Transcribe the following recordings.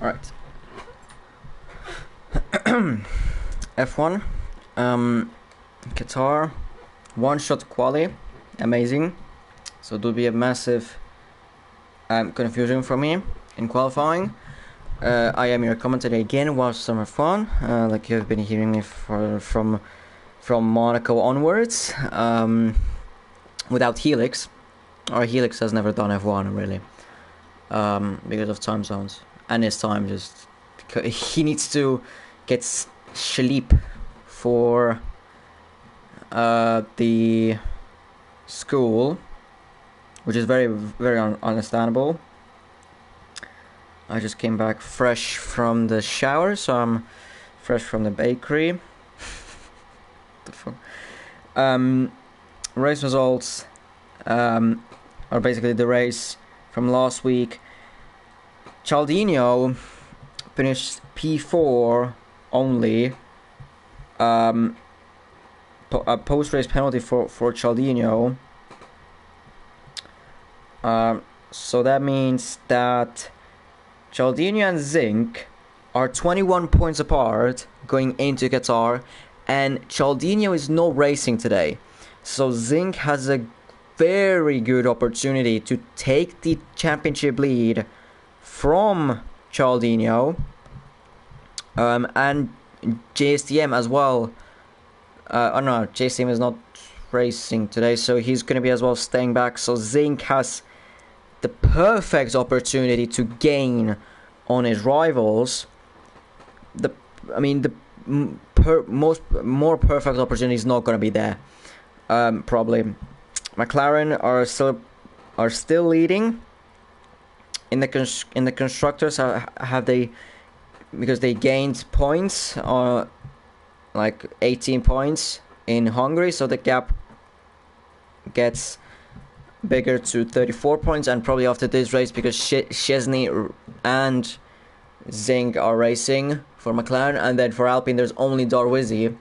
Alright. F1. Qatar. One-shot quali. Amazing. So it will be a massive confusion for me in qualifying. I am your commentator again, was summer fun. Like you've been hearing me from Monaco onwards. Without Helix. Or Helix has never done F1 really. Because of time zones. And his time just... He needs to get sleep for the school. Which is very, very understandable. I just came back fresh from the shower, so I'm fresh from the bakery. The fuck? Race results are basically the race from last week. Charldinho finished P4 only. A post-race penalty for Charldinho. So that means that Charldinho and Zinc are 21 points apart going into Qatar, and Charldinho is not racing today. So Zinc has a very good opportunity to take the championship lead from Charldinho, and JSTM as well. Oh no, JSTM is not racing today, so he's going to be as well staying back. So Zinc has the perfect opportunity to gain on his rivals. The more perfect opportunity is not going to be there. Probably McLaren are still leading in the constructors. Have they, because they gained points, like 18 points in Hungary, so the gap gets bigger to 34 points, and probably after this race, because Chesney and Zinc are racing for McLaren, and then for Alpine there's only Darwizi.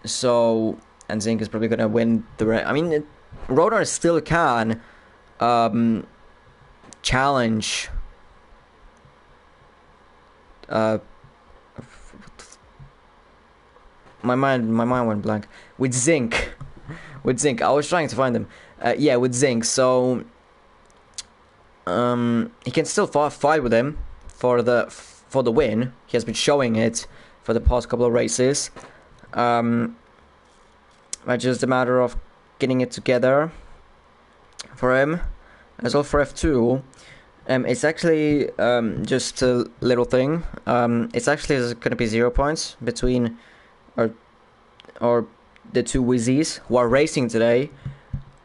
So, and Zinc is probably gonna win the race. I mean, Rotor still can challenge my mind went blank. With Zinc. I was trying to find them. Yeah, with Zinc. So he can still fight with him for the win. He has been showing it for the past couple of races. But just a matter of getting it together for him. As well for F2. It's actually just a little thing. It's actually going to be 0 points between or the two Wizzies who are racing today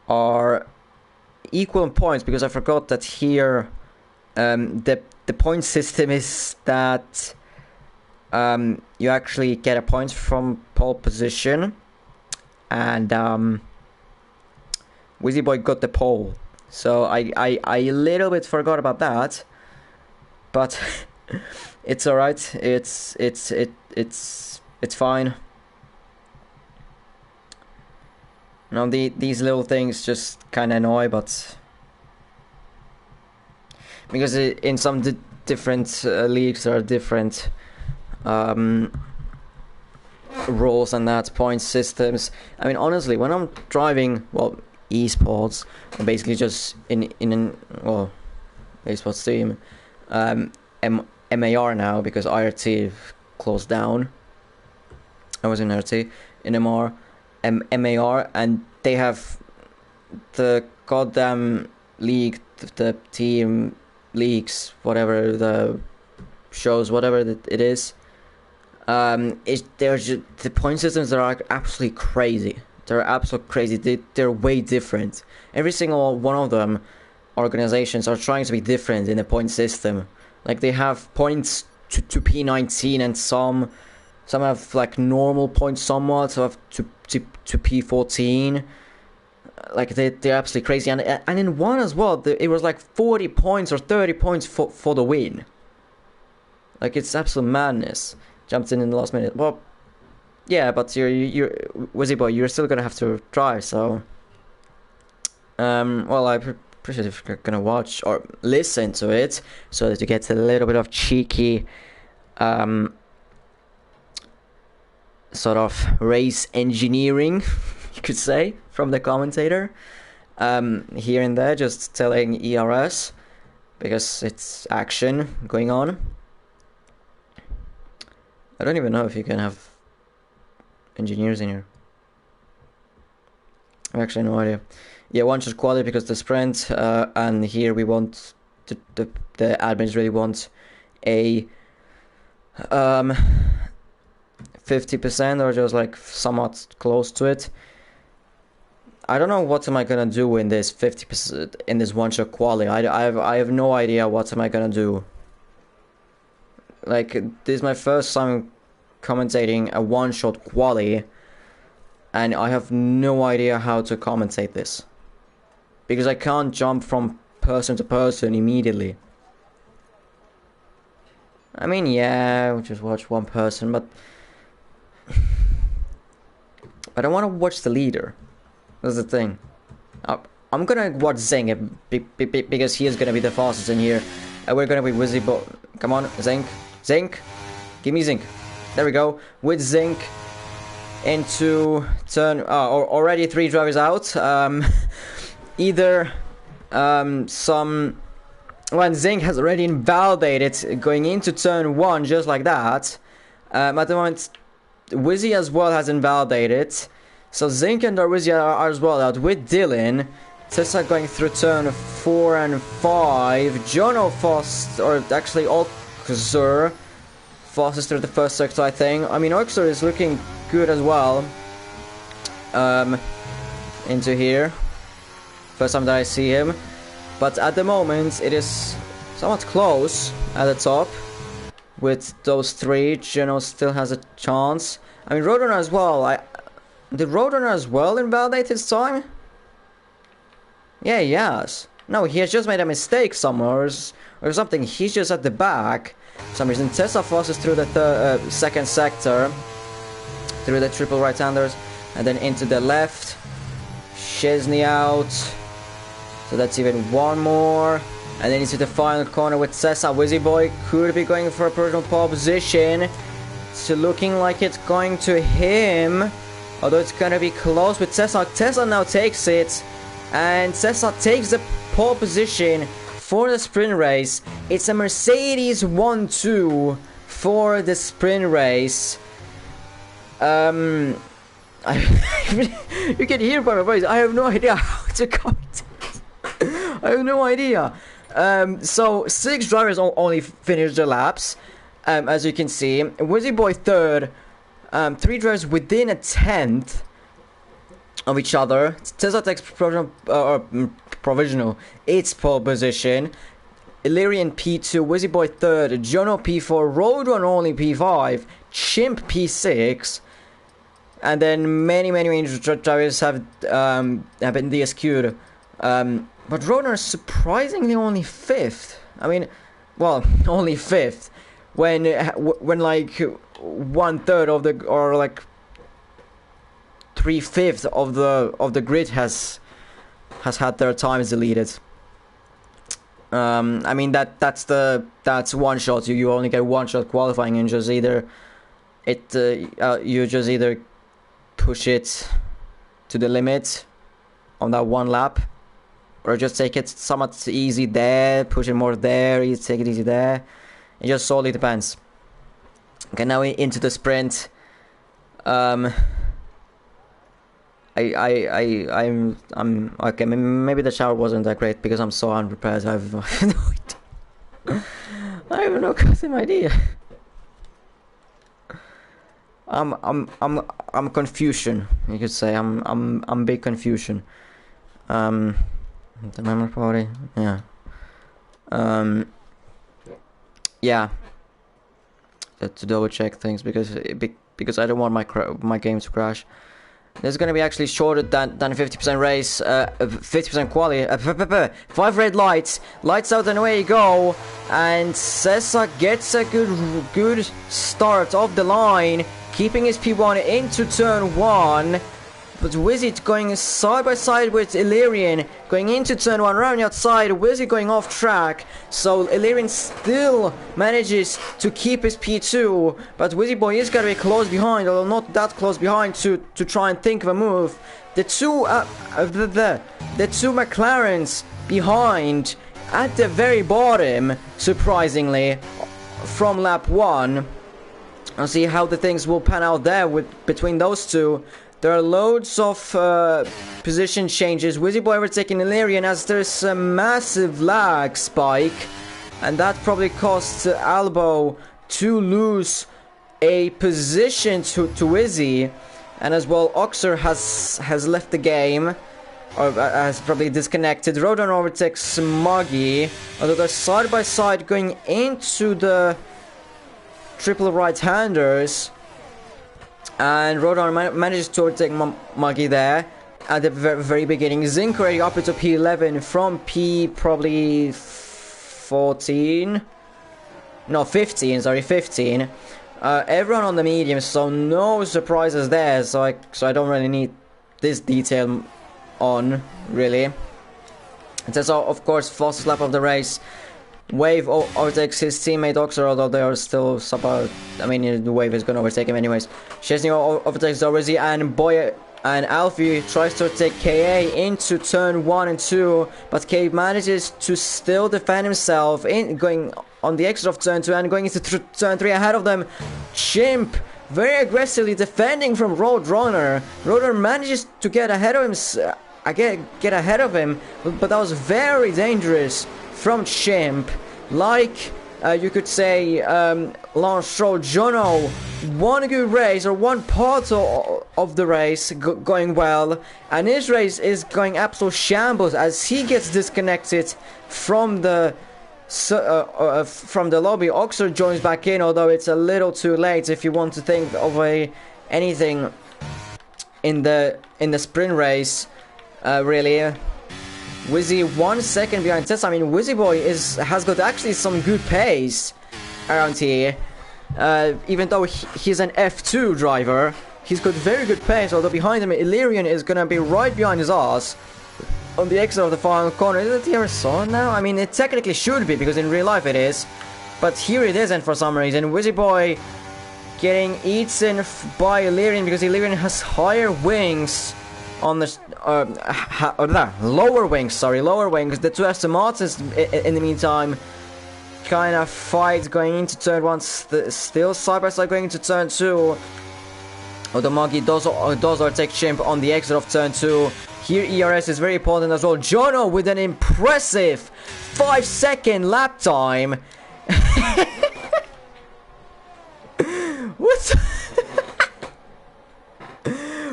are equal in points, because I forgot that here the point system is that you actually get a point from pole position, and Wizzy Boy got the pole. So I a little bit forgot about that, but it's alright. It's fine. Now these little things just kind of annoy, but because in some different leagues there are different rules and that point systems. I mean, honestly, when I'm driving, well, esports, or basically just in esports team, MAR now, because IRT closed down. I was in RT, in MAR, and they have the goddamn league, the team leagues, whatever the shows, whatever it is. The point systems that are absolutely crazy. They're absolutely crazy. They're way different. Every single one of them, organizations, are trying to be different in the point system. Like, they have points to P19, and some have like normal points somewhat, some have to P14. Like, they're absolutely crazy. And in one as well, it was like 40 points or 30 points for the win. Like, it's absolute madness. Jumped in the last minute. Well, yeah, but you're Wizzy Boy, you're still gonna have to drive, so well, I appreciate if you're gonna watch or listen to it, so that you get a little bit of cheeky, sort of race engineering, you could say, from the commentator, here and there, just telling ERS, because it's action going on. I don't even know if you can have engineers in here. I actually have no idea. Yeah, one shot quality because the sprint, and here we want the admins really want a 50% or just like somewhat close to it. I don't know what am I gonna do in this 50% in this one shot quality. I have no idea what am I gonna do. Like, this is my first time commentating a one shot quality, and I have no idea how to commentate this, because I can't jump from person to person immediately. I mean, yeah, we'll just watch one person, but I don't want to watch the leader. That's the thing. I'm gonna watch Zing because he is gonna be the fastest in here. And we're gonna be Wizzy, but come on, Zink, give me Zink. There we go. With Zink into turn. Already 3 drivers out. Either when Zink has already invalidated going into turn 1 just like that. At the moment, Wizzy as well has invalidated. So Zink and Darwizzy are as well out with Dylan. Tessa going through turn 4 and 5. Jono fast, or actually Oxer fastest through the first sector, I think. I mean, Oxer is looking good as well. Into here. First time that I see him. But at the moment, it is somewhat close at the top. With those 3, Jono still has a chance. I mean, Roadrunner as well. Did Roadrunner as well invalidate his time? Yeah, he has. No, he has just made a mistake somewhere or something. He's just at the back. For some reason, Tessa fastest through the second sector. Through the triple right-handers. And then into the left. Chesney out. So that's even one more. And then into the final corner with Tessa. Wizzy Boy could be going for a personal pole position. So looking like it's going to him. Although it's going to be close with Tessa. Tessa now takes it. And Tessa takes the pole position for the sprint race. It's a Mercedes 1-2 for the sprint race. You can hear by my voice. I have no idea how to comment. I have no idea. So 6 drivers only finished their laps. As you can see, Wizzy Boy third. 3 drivers within a 10th of each other. Tessa takes provisional. It's pole position. Illyrian P2, Wizzy Boy third, Jono P4, Roadrunner only P5, Chimp P6, and then many drivers have been DSQ'd. But Roadrunner is surprisingly only 5th. I mean, well, only 5th when like 1/3 of the, or like 3/5 of the grid has had their times deleted. I mean that's one shot. You only get one shot qualifying, and just either you just either push it to the limit on that one lap, or just take it somewhat easy there, push it more there, you take it easy there. It just solely depends. Okay, now into the sprint. I'm okay. Maybe the shower wasn't that great because I'm so unprepared. I have no idea. I have no goddamn idea. I'm confusion. You could say I'm big confusion. The memory party, yeah. Yeah. To double check things because I don't want my game to crash. There's gonna be actually shorter than 50% race, 50% quality. 5 red lights, lights out and away you go. And Cesar gets a good start off the line, keeping his P1 into turn 1. but Wizzy going side by side with Illyrian, going into turn 1, round outside, Wizzy going off track, so Illyrian still manages to keep his P2, but Wizzy Boy is gonna be close behind, although not that close behind to try and think of a move. The two McLarens behind at the very bottom, surprisingly, from lap 1. I'll see how the things will pan out there between those two. There are loads of position changes. Wizzy Boy overtaking Illyrian as there's a massive lag spike, and that probably costs Albo to lose a position to Wizzy. And as well, Oxer has left the game, or has probably disconnected. Rodon overtakes Smuggy, although they're side by side going into the triple right-handers. And Rodon manages to overtake Muggy there at the very beginning. Zinc already up into P11 from P probably 14. No, 15, sorry, 15. Everyone on the medium, so no surprises there, so I don't really need this detail on, really. It says, of course, fastest lap of the race. Wave overtakes his teammate Oxer, although they are still somehow. I mean, the Wave is going to overtake him anyways. Chesney overtakes Dorezi, and Boy and Alfie tries to take KA into turn 1 and 2, but KA manages to still defend himself in going on the exit of turn 2 and going into turn 3 ahead of them. Chimp very aggressively defending from Roadrunner. Roadrunner manages to get ahead of him. Get ahead of him, but that was very dangerous from Chimp. Like you could say, Lance Stroll, Jono, one good race or one part of the race going well, and his race is going absolute shambles as he gets disconnected from the lobby. Oxer joins back in, although it's a little too late if you want to think of anything in the sprint race. Really, Wizzy 1 second behind Tessa. I mean, Wizzy Boy has got actually some good pace around here. Even though he's an F2 driver, he's got very good pace. Although behind him, Illyrian is gonna be right behind his ass on the exit of the final corner. Is it TRS now? I mean, it technically should be, because in real life it is, but here it isn't for some reason. Wizzy Boy getting eaten by Illyrian because Illyrian has higher wings on the lower wings. The two Aston Martins in the meantime kind of fight going into turn 1, still side by side going into turn 2. Although Muggy does overtake Chimp on the exit of turn 2. Here ERS is very important as well. Jono with an impressive 5-second lap time. What?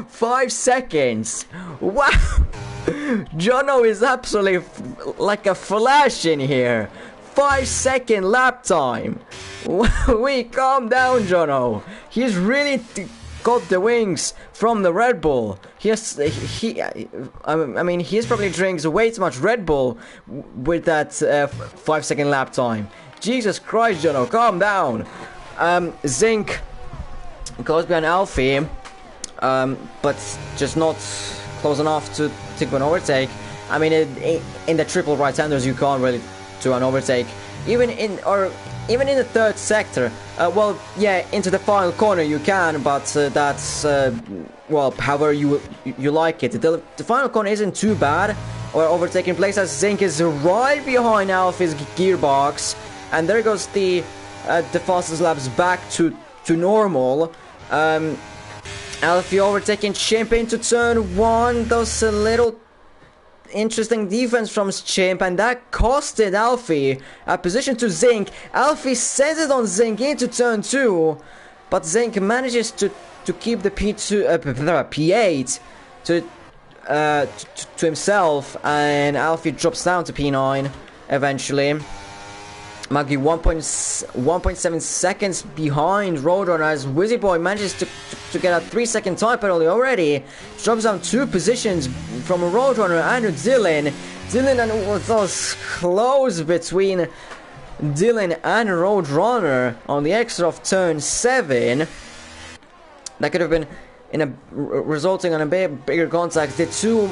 5 seconds. Wow. Jono is absolutely like a flash in here. 5-second lap time. Wait, calm down, Jono. He's really got the wings from the Red Bull. I mean, he probably drinks way too much Red Bull with that 5-second lap time. Jesus Christ, Jono, calm down. Zinc goes behind Alfie, but just not close enough to take an overtake. I mean, in the triple right-handers, you can't really do an overtake. Even in the third sector, well, yeah, into the final corner you can, but that's well, however you like it. The final corner isn't too bad, or overtaking place, as Zinc is right behind Alfie's gearbox, and there goes the fastest laps back to normal. Alfie overtaking Chimp into turn 1. Those a little interesting defense from Chimp, and that costed Alfie a position to Zinc. Alfie sends it on Zinc into turn 2, but Zinc manages to keep the P8 to himself, and Alfie drops down to P9 eventually. Maggie 1.7 seconds behind Roadrunner as Wizzy Boy manages to get a 3-second time penalty already. Drops down 2 positions from Roadrunner and Dylan. Dylan, and it was close between Dylan and Roadrunner on the exit of turn 7. That could have been resulting in a bigger contact. The two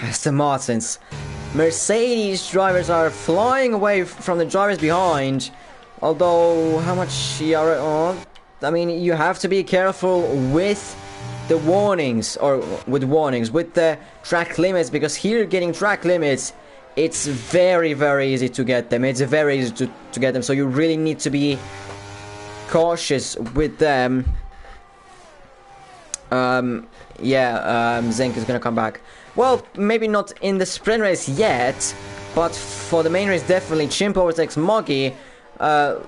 Aston Martins, Mercedes drivers are flying away from the drivers behind. Although, how much I mean, you have to be careful with the warnings, with the track limits, because here getting track limits, it's very, very easy to get them. It's very easy to get them, so you really need to be cautious with them. Zink is gonna come back. Well, maybe not in the sprint race yet, but for the main race, definitely. Chimp overtakes Moggy,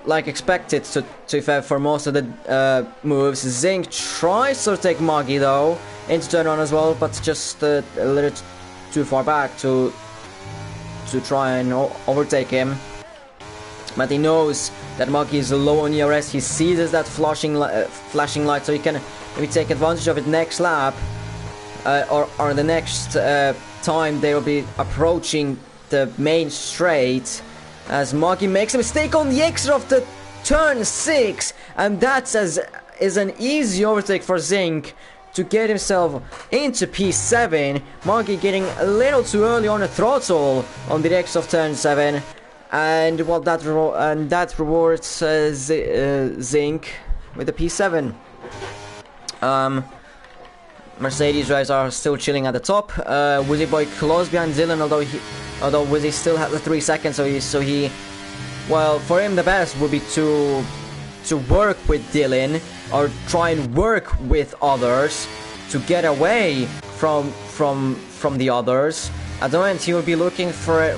like expected, for most of the moves. Zink tries to take Moggy though into turn on as well, but just a little too far back to try and overtake him. But he knows that Moggy is low on ERS. He sees that flashing light, so he can maybe take advantage of it next lap, or the next time they will be approaching the main straight. As Moggy makes a mistake on the exit of the turn 6, and that is an easy overtake for Zink to get himself into P7. Moggy getting a little too early on the throttle on the exit of turn 7, and well, that rewards Zink with the P7. Mercedes drivers are still chilling at the top. Wizzy Boy close behind Dylan, although Wizzy still has the 3 seconds, so he, well, for him the best would be to work with Dylan, or try and work with others to get away from the others. At the moment, he will be looking for a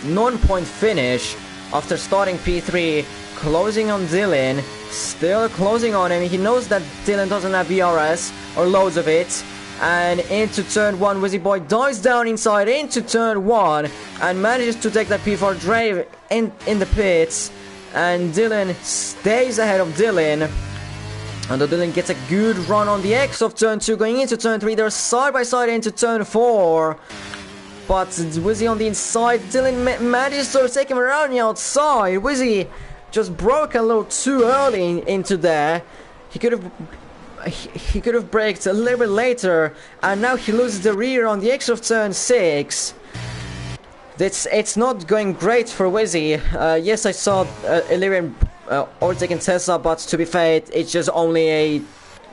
non-point finish after starting P3, closing on Dylan, still closing on him. He knows that Dylan doesn't have VRS or loads of it. And into turn 1, Wizzy Boy dives down inside into turn 1 and manages to take that P4 drive in the pits. And Dylan stays ahead of Dylan. And Dylan gets a good run on the X of turn 2, going into turn 3. They're side by side into turn 4. But Wizzy on the inside. Dylan manages to take him around the outside. Wizzy just broke a little too early into there. He could have braked a little bit later, and now he loses the rear on the exit of turn 6. It's not going great for Wizzy. Yes, I saw Illyrian overtaking Tesla, but to be fair, it's just only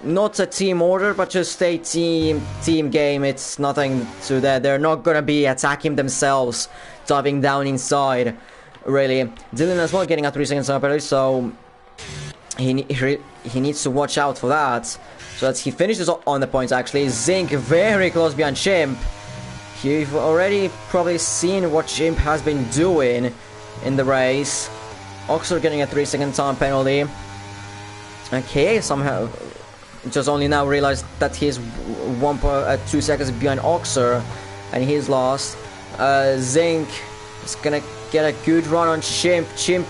not a team order, but just a team game. It's nothing to that. They're not gonna be attacking themselves, diving down inside. Really, Dylan as well getting a 3 seconds penalty, so he needs to watch out for that. So that he finishes on the points. Actually, Zink very close behind Chimp. You've already probably seen what Chimp has been doing in the race. Oxer getting a 3 second time penalty. Okay, somehow just only now realized that he's 2 seconds behind Oxer, and he's lost. Zink is gonna get a good run on Chimp. Chimp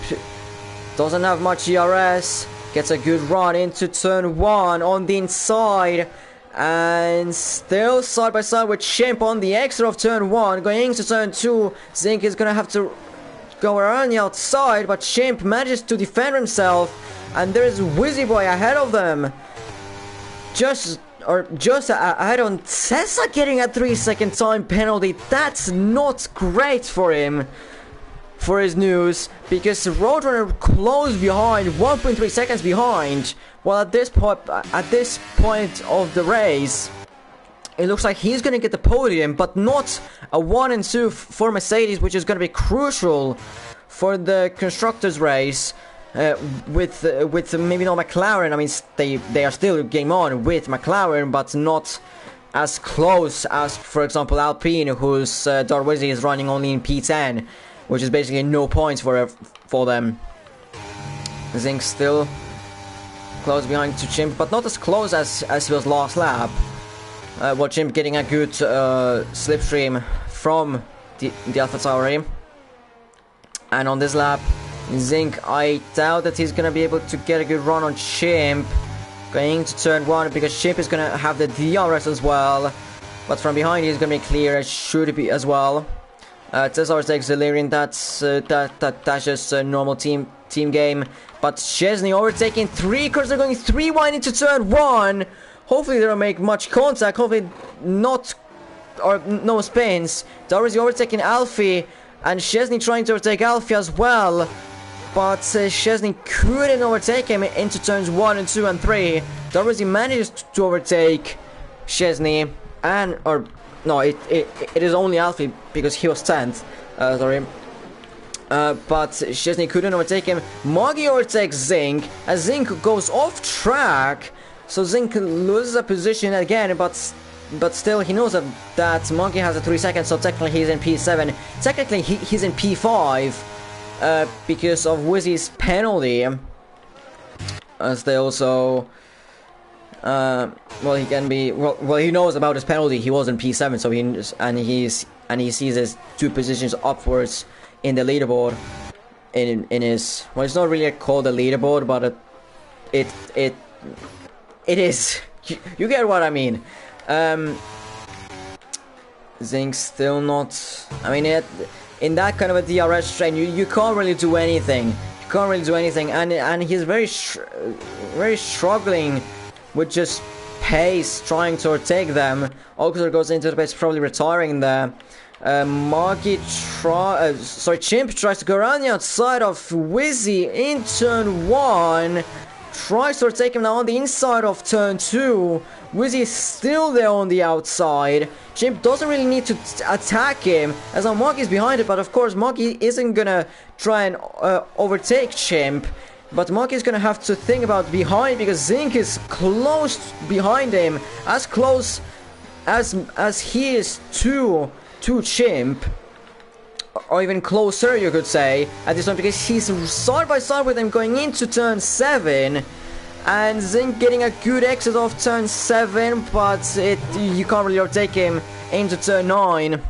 doesn't have much ERS. Gets a good run into turn 1 on the inside. And still side by side with Chimp on the exit of turn 1. Going into turn 2, Zink is gonna have to go around the outside, but Chimp manages to defend himself. And there's Wizzy Boy ahead of them. Just ahead on Tessa, getting a 3 second time penalty. That's not great for him, for his news, because Roadrunner close behind, 1.3 seconds behind. Well, at this point of the race, it looks like he's gonna get the podium, but not a 1 and 2 for Mercedes, which is gonna be crucial for the constructors race. With maybe not McLaren. I mean, they are still game on with McLaren, but not as close as, for example, Alpine, whose Darwizi is running only in P10, which is basically no points for them. Zink still close behind to Chimp, but not as close as he was last lap. Well, Chimp getting a good slipstream from the AlphaTauri. And on this lap, Zink, I doubt that he's gonna be able to get a good run on Chimp going into turn 1, because Chimp is gonna have the DRS as well. But from behind he's gonna be clear, it should be as well. Tesla takes Delirium. That's just a normal team team game. But Szczesny overtaking 3 cars are going 3 wide into turn 1. Hopefully they don't make much contact. Hopefully not, or no spins. Darvish overtaking Alfie, and Szczesny trying to overtake Alfie as well. But Szczesny couldn't overtake him into turns 1 and 2 and 3. Darvish managed to overtake Szczesny, and no, it is only Alfie because he was 10th. Sorry. But Szczesny couldn't overtake him. Moggy overtakes Zink as Zink goes off track. So Zink loses a position again, but still he knows that Monkey has a 3 seconds, so technically he's in P7. Technically he's in P5 because of Wizzy's penalty. As they also well, he can be well he knows about his penalty. He was in P7, so he sees his 2 positions upwards in the leaderboard. In his, well, it's not really called a leaderboard, but it is. You get what I mean. Zink still not. I mean, in that kind of a DRS train, you can't really do anything. You can't really do anything, and he's very struggling with just pace, trying to overtake them. Alcazar goes into the pace, probably retiring there. Chimp tries to go around the outside of Wizzy in turn 1. Tries to take him now on the inside of turn 2. Wizzy is still there on the outside. Chimp doesn't really need to attack him, as now Moggy's behind it, but of course Moggy isn't gonna try and overtake Chimp. But Moggy's gonna have to think about behind, because Zink is close behind him, as close as he is to Chimp. Or even closer, you could say, at this point, because he's side by side with him going into turn 7. And Zink getting a good exit off turn 7, but you can't really overtake him into turn 9.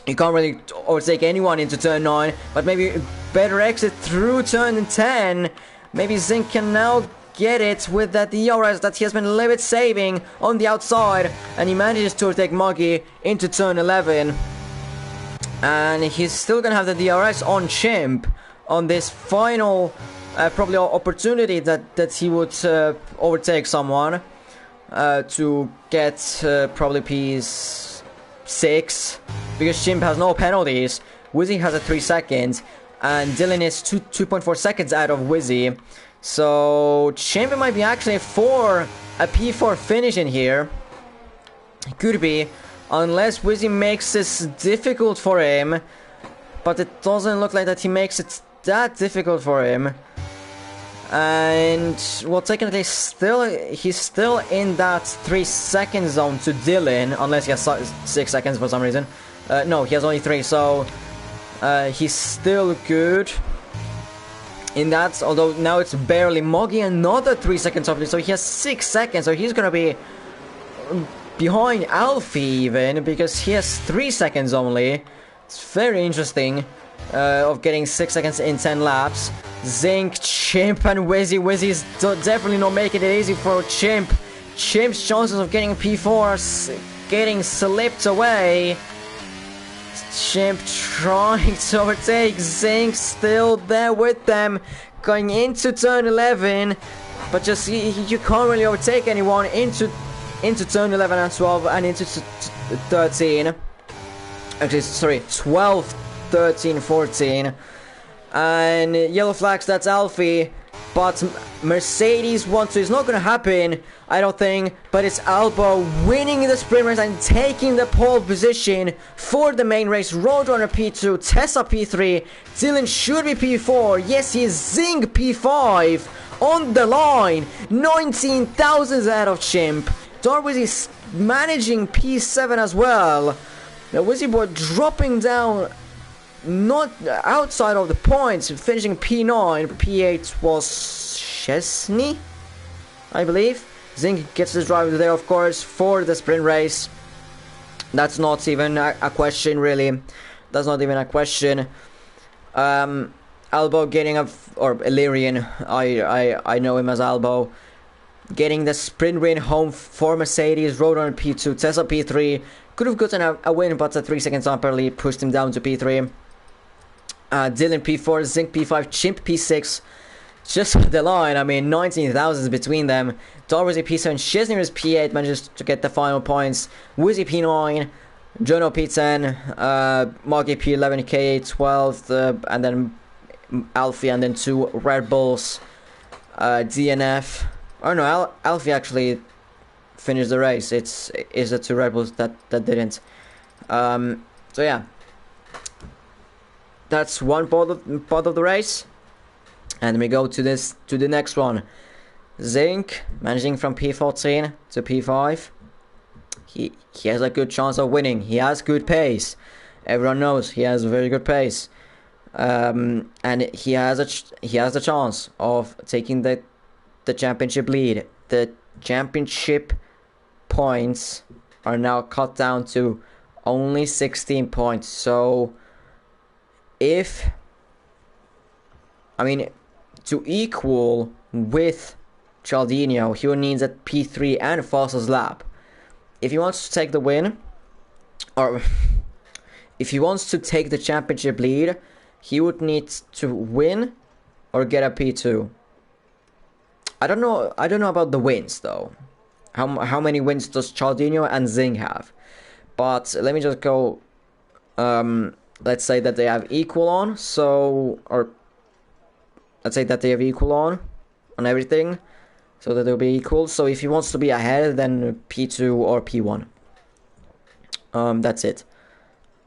You can't really overtake anyone into turn 9, but maybe a better exit through turn 10. Maybe Zink can now get it with that DRS that he has been a little bit saving on the outside, and he manages to overtake Moggy into turn 11. And he's still gonna have the DRS on Chimp on this final probably opportunity that he would overtake someone to get probably P6, because Chimp has no penalties. Wizzy has a 3 seconds, and Dylan is 2.4 seconds out of Wizzy. So Chimp might be actually for a P4 finish in here. It could be, unless Wizzy makes this difficult for him, but it doesn't look like that he makes it that difficult for him. And well, technically he's still in that 3 second zone to Dylan, unless he has 6 seconds for some reason. No, he has only 3, so he's still good in that, although now it's barely. Moggy another 3 seconds off, so he has 6 seconds, so he's gonna be behind Alfie even, because he has 3 seconds only. It's very interesting, of getting 6 seconds in 10 laps. Zink, Chimp, and Wizzy. Wizzy's definitely not making it easy for Chimp. Chimp's chances of getting P4 are getting slipped away. Chimp trying to overtake Zink, still there with them, going into turn 11, but just you can't really overtake anyone into turn 11 and 12 and into 13. Actually, sorry, 12, 13, 14. And yellow flags, that's Alfie. But Mercedes won, so it's not going to happen, I don't think. But it's Albo winning the sprint race and taking the pole position for the main race. Roadrunner P2, Tessa P3, Dylan should be P4. Yes, he is. Zing P5 on the line. 19 thousandths out of Chimp. Darwish is managing P7 as well. Now Wizzy Boy dropping down, not outside of the points, finishing P9. P8 was Szczesny, I believe. Zink gets his driver there, of course, for the sprint race. That's not even a question, really. That's not even a question. Albo getting or Illyrian, I know him as Albo, getting the sprint win home for Mercedes. Roadrunner P2, Tessa P3. Could have gotten a win, but the 3 seconds up early pushed him down to P3. Dylan P4, Zinc P5, Chimp P6. Just the line, I mean, 19,000 between them. Darwizzy P7, Chesney is P8, manages to get the final points. Woozy P9, Jono P10, Moggy P11, K8 12, and then Alfie, and then 2 Red Bulls, DNF. Oh no, Alfie actually finished the race. It's the 2 Red Bulls that didn't. So yeah, that's one part of the race. And we go to the next one. Zinc managing from P14 to P5. He has a good chance of winning. He has good pace. Everyone knows he has a very good pace. And he has the chance of taking the championship lead. The championship points are now cut down to only 16 points. So to equal with Charldinho, he would need a P3 and fastest lap. If he wants to take the win, or if he wants to take the championship lead, he would need to win or get a P2. I don't know about the wins though. How many wins does Charldinho and Zing have? But let me just go. Let's say that they have equal on. Let's say that they have equal on everything, so that they'll be equal. So if he wants to be ahead, then P2 or P1. That's it.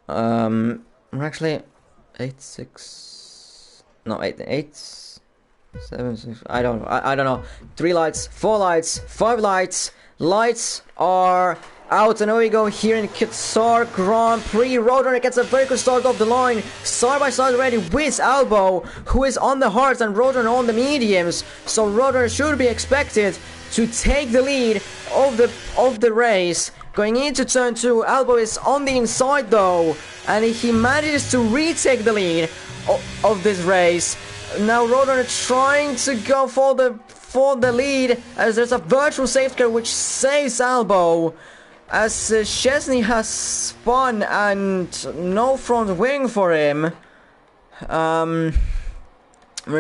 Actually, 8 7 6. I don't know. 3 lights, 4 lights, 5 lights. Lights are out, and here we go here in Qatar Grand Prix. Roadrunner gets a very good start off the line, side by side already with Albo, who is on the hards, and Roadrunner on the mediums. So Roadrunner should be expected to take the lead of the race. Going into turn 2, Albo is on the inside though, and he manages to retake the lead of this race. Now Roadrunner trying to go for the lead, as there's a virtual safety car which saves Albo, as Chesney has spun and no front wing for him. We're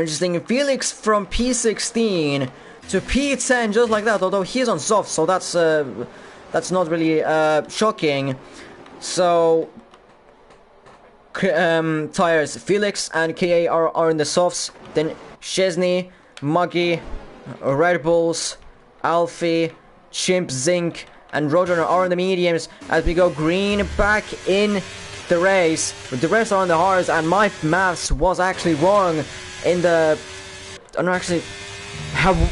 just thinking Felix from P16 to P10 just like that, although he's on soft, so that's not really shocking. So tires, Felix and KA are in the softs, then Chesney, Muggy, Red Bulls, Alfie, Chimp, Zinc, and Roadrunner are in the mediums as we go green back in the race. The rest are on the hards, and my maths was actually wrong in the...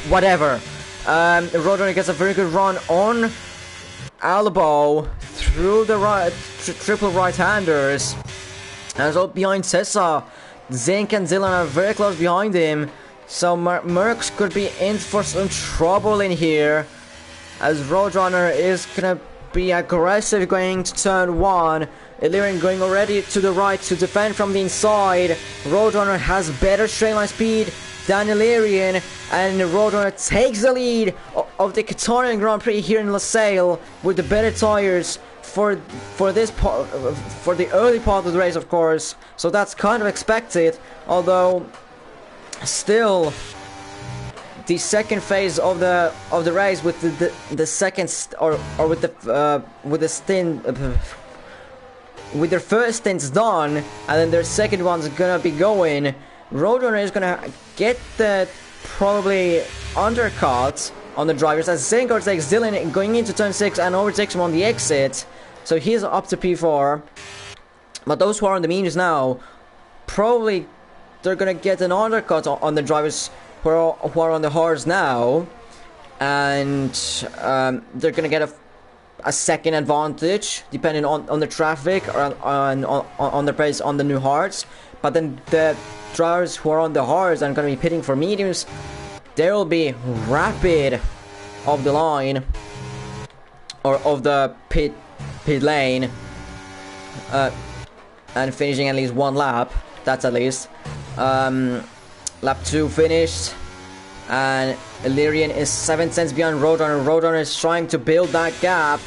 whatever. Roadrunner gets a very good run on Albo through the right, triple right-handers. And so behind Tessa, Zinc and Dylan are very close behind him. So Mercs could be in for some trouble in here, as Roadrunner is gonna be aggressive going to turn 1. Illyrian going already to the right to defend from the inside. Roadrunner has better straight line speed than Illyrian, and Roadrunner takes the lead of the Qatarian Grand Prix here in Losail with the better tires for this part, for the early part of the race, of course. So that's kind of expected, although still the second phase of the race with the second with the stint with their first stints done, and then their second one's gonna be going. Roadrunner is gonna get the probably undercut on the drivers as Zinc takes Dylan going into turn 6 and overtakes him on the exit. So he's up to P4. But those who are on the mediums now, probably they're gonna get an undercut on the drivers who are on the hards now, and they're gonna get a second advantage depending on the traffic or on the pace on the new hards. But then the drivers who are on the hards and gonna be pitting for mediums, they will be rapid of the line or of the pit lane, and finishing at least one lap. That's at least. Lap 2 finished, and Illyrian is 7 cents behind Roadrunner. Roadrunner is trying to build that gap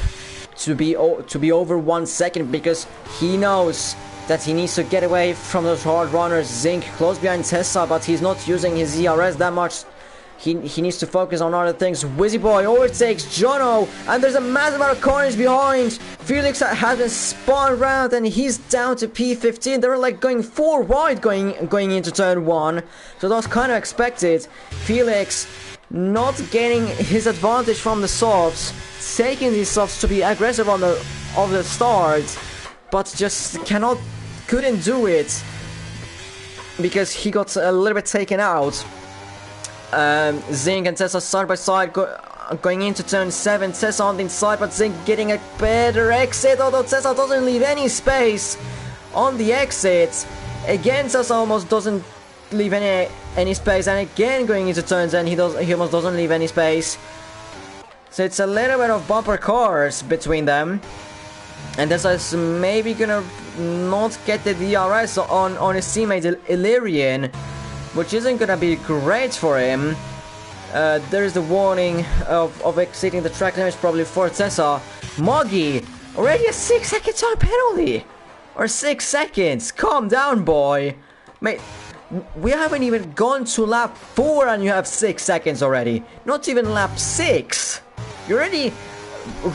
to be over 1 second, because he knows that he needs to get away from those hard runners. Zink close behind Tessa, but he's not using his ERS that much. He needs to focus on other things. Wizzy Boy overtakes Jono, and there's a massive amount of carnage behind. Felix has been spun around, and he's down to P15. They're like going 4 wide going into turn 1, so that was kind of expected. Felix not getting his advantage from the softs, taking these softs to be aggressive on the start, but just couldn't do it because he got a little bit taken out. Zink and Tessa side by side going into turn 7. Tessa on the inside, but Zink getting a better exit, although Tessa doesn't leave any space on the exit. Again, Tessa almost doesn't leave any space, and again going into turn 10, he almost doesn't leave any space. So it's a little bit of bumper cars between them, and Tessa is maybe gonna not get the DRS on his teammate Illyrian, which isn't gonna be great for him. There is the warning of exceeding the track limits probably for Tessa. Moggy, already a 6-second time penalty! Or 6 seconds! Calm down, boy! Mate, we haven't even gone to lap 4 and you have 6 seconds already. Not even lap 6! You're already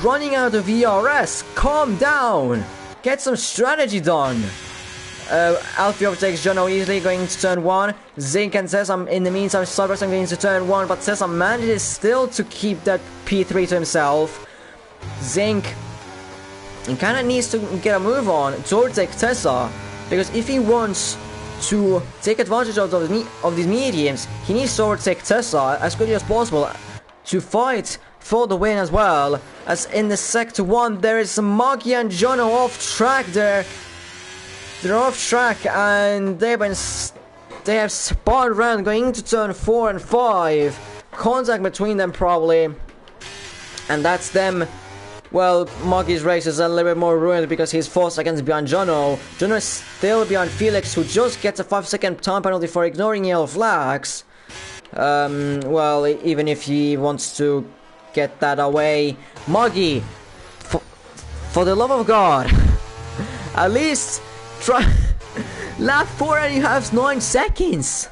running out of ERS. Calm down! Get some strategy done! Alfie overtakes Jono easily going into turn 1. Zink and Sesam in the meantime side by side going into turn 1, but Sesam manages still to keep that P3 to himself. Zink kind of needs to get a move on to overtake Tessa, because if he wants to take advantage of these mediums, he needs to overtake Tessa as quickly as possible to fight for the win as well. As in the sector 1 there is Maki and Jono off track there. They're off track and they have spun around going into turn 4 and 5. Contact between them probably, and that's them. Well, Maki's race is a little bit more ruined because he's 4 seconds behind Jono. Jono is still behind Felix, who just gets a 5-second time penalty for ignoring yellow flags. Well, even if he wants to get that away, Maki, for the love of God, at least try. Lap 4 and you have 9 seconds.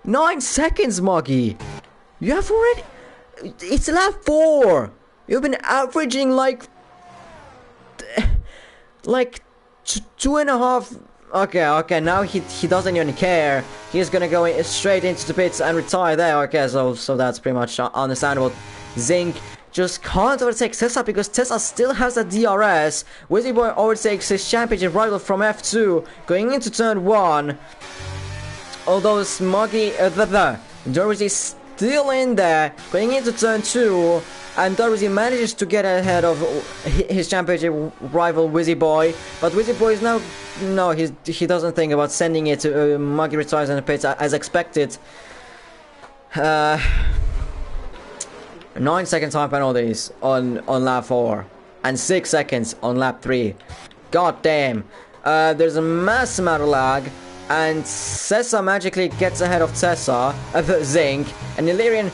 9 seconds, Maki. You have already. It's lap 4. You've been averaging like 2.5. Okay. Now he doesn't even care. He's gonna go straight into the pits and retire there. Okay, so that's pretty much understandable. Zink just can't overtake Tessa because Tessa still has a DRS. Wizzy Boy overtakes his championship rival from F2 going into turn 1. Although Smoggy, Doris is still in there going into turn 2, and Doris manages to get ahead of his championship rival Wizzy Boy. But Wizzy Boy is now he doesn't think about sending it to Muggy retires in the pits as expected. 9-second time penalties on lap 4 and 6 seconds on lap 3. God damn. There's a mass amount of lag, and Sessa magically gets ahead of Zink, and Illyrian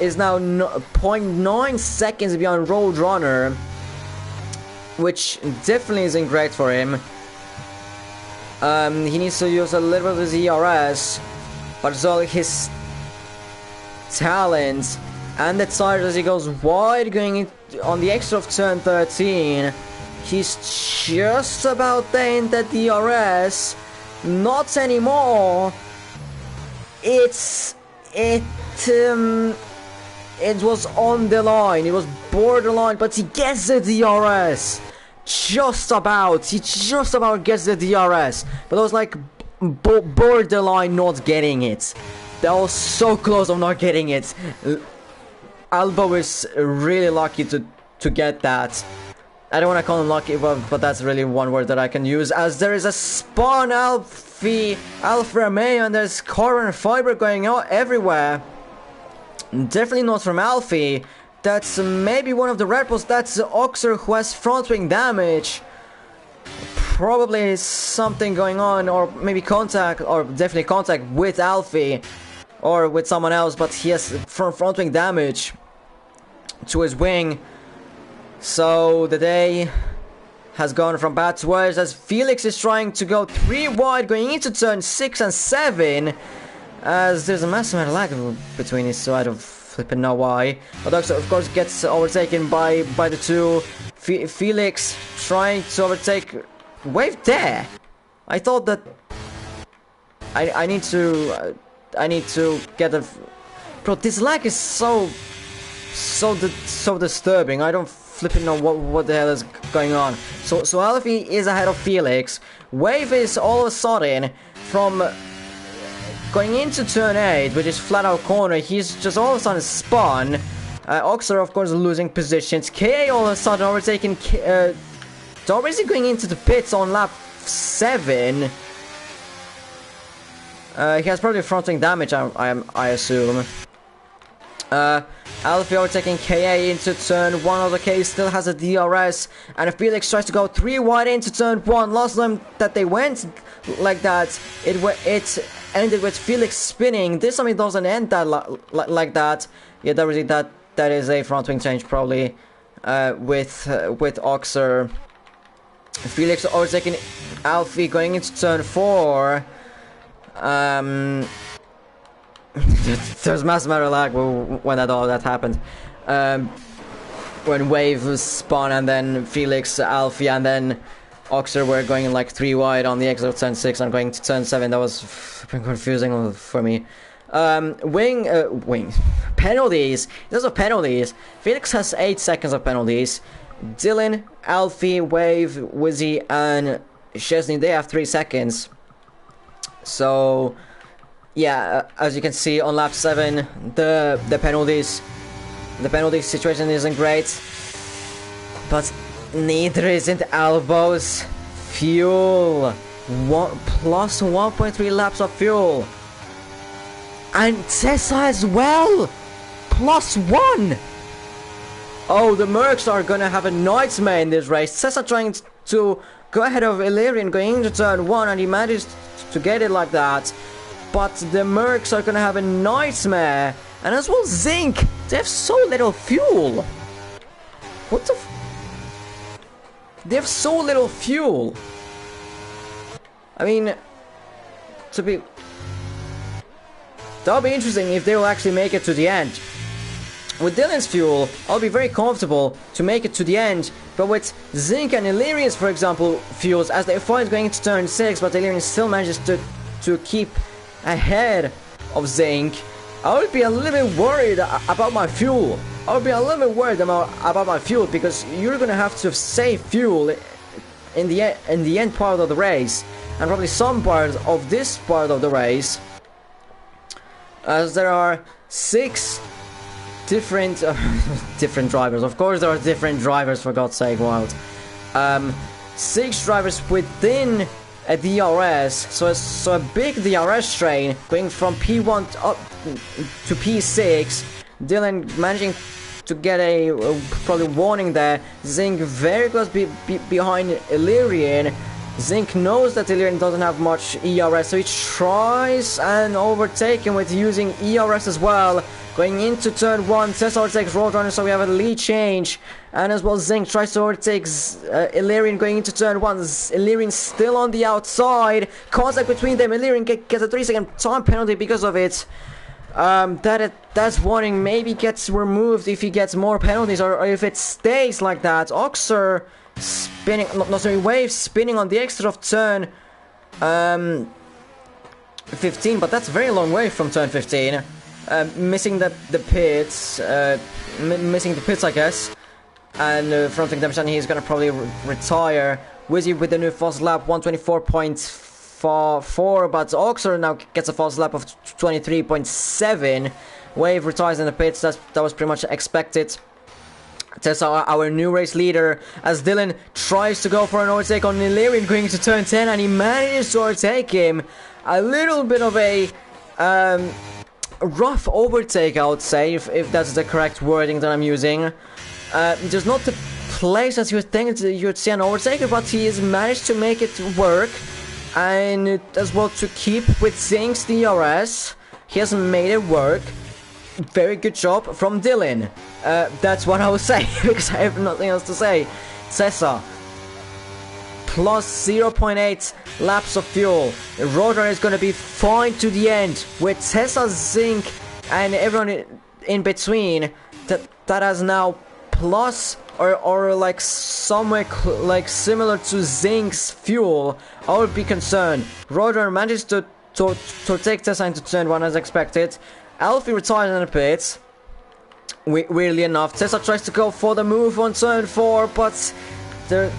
is now 0.9 seconds behind Roadrunner, which definitely isn't great for him. He needs to use a little bit of his ERS, but as well his talent and the tires as he goes wide going on the extra of turn 13. He's just about there in the DRS. Not anymore. It was on the line. It was borderline, but he gets the DRS. Just about. He just about gets the DRS. But it was like borderline not getting it. That was so close of not getting it. Albo is really lucky to get that. I don't want to call him lucky, but that's really one word that I can use, as there is a spawn Alfa Romeo and there's carbon fiber going out everywhere. Definitely not from Alfie. That's maybe one of the Red Bulls. That's Oxer who has front wing damage. Probably something going on, or maybe contact, or definitely contact with Alfie or with someone else, but he has front wing damage to his wing. So the day has gone from bad to worse as Felix is trying to go 3 wide going into turn 6 and 7 as there's a massive amount of lag between these, so I don't flipping know why. But Oxer of course gets overtaken by the two. Felix trying to overtake Wave there. I thought that I need to get a... Bro, this lag is so disturbing. I don't flipping know what the hell is going on. So Alfie is ahead of Felix. Wave is all of a sudden from going into turn 8, which is flat out corner. He's just all of a sudden spun. Oxer of course losing positions. KA all of a sudden overtaking. Already going into the pits on lap 7. He has probably fronting damage, I assume. Alfie overtaking KA into turn 1, although KA still has a DRS. And Felix tries to go 3 wide into turn 1. Last time that they went like that, it ended with Felix spinning. This time it doesn't end that like that. Yeah, that is a front wing change probably with Oxer. Felix overtaking Alfie going into turn 4. There's massive amount of lag when all that happened. When Wave spun and then Felix, Alfie and then Oxer were going like 3 wide on the exit of turn 6 and going to turn 7. That was confusing for me. Wing penalties. In terms of penalties, Felix has 8 seconds of penalties. Dylan, Alfie, Wave, Wizzy, and Chesney, they have 3 seconds. So, yeah, as you can see on lap 7, the penalty situation isn't great, but neither isn't Albo's fuel. Plus 1.3 laps of fuel, and Tessa as well, plus 1. Oh, the Mercs are gonna have a nightmare in this race. Tessa trying to go ahead of Illyrian going into turn 1, and he managed to get it like that. But the Mercs are gonna have a nightmare. And as well Zinc. They have so little fuel. What the they have so little fuel. I mean, that'll be interesting if they will actually make it to the end. With Dylan's fuel, I'll be very comfortable to make it to the end, but with Zinc and Illyrian's, for example, fuels, as they fight going into turn 6, but Illyrian still manages to keep ahead of Zinc, I would be a little bit worried about my fuel. I would be a little bit worried about my fuel, because you're gonna have to save fuel in the end part of the race, and probably some part of this part of the race, as there are 6 different drivers. Of course there are different drivers, for God's sake, Wild. 6 drivers within a DRS, so a big DRS train going from P1 up to P6. Dylan managing to get a probably warning there. Zinc very close behind Illyrian. Zinc knows that Illyrian doesn't have much ERS, so he tries and overtake him with using ERS as well. Going into turn 1, Tessa overtakes Roadrunner, so we have a lead change. And as well, Zinc tries to overtake Illyrian going into turn 1. Illyrian still on the outside. Contact between them. Illyrian gets a 3-second time penalty because of it. That's warning maybe gets removed if he gets more penalties, or if it stays like that. Oxer spinning, Wave spinning on the exit of turn 15, but that's a very long way from turn 15. Missing the pits, I guess, and fronting damage, and he's gonna probably retire. Wizzy with the new false lap 124.4, but Oxer now gets a false lap of 23.7. Wave retires in the pits. That was pretty much expected. Tessa, our new race leader, as Dylan tries to go for an overtake on Illyrian going into turn 10, and he manages to overtake him. A little bit of a rough overtake, I would say, if that's the correct wording that I'm using. Just not the place as you would think you'd see an overtaker, but he has managed to make it work, and as well to keep with Zinc's DRS. He has made it work. Very good job from Dylan. That's what I would say, because I have nothing else to say. Tessa, plus 0.8 laps of fuel. Roadrunner is going to be fine to the end with Tessa, Zinc, and everyone in between that has now plus or like somewhere like similar to Zinc's fuel. I would be concerned. Roadrunner manages to take Tessa into turn 1 as expected. Alfie retires in the pits. Weirdly enough, Tessa tries to go for the move on turn 4, but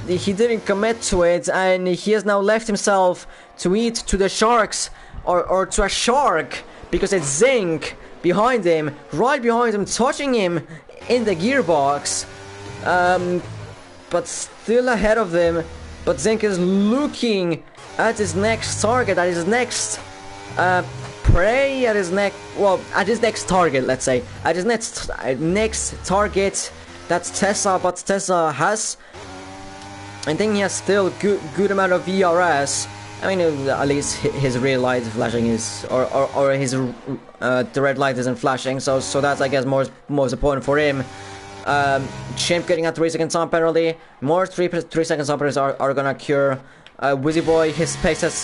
he didn't commit to it, and he has now left himself to eat to the sharks, or to a shark, because it's Zinc behind him, right behind him, touching him in the gearbox, but still ahead of them. But Zinc is looking at his next target, at his next prey, at his next target, let's say, at his next target. That's Tessa, but Tessa has, I think he has still good amount of ERS. I mean, at least his rear light flashing is, or his the red light isn't flashing, so that's, I guess, most important for him. Chimp getting a 3-second time penalty. More 3-second time penalties are gonna occur. Wizzy Boy, his pace has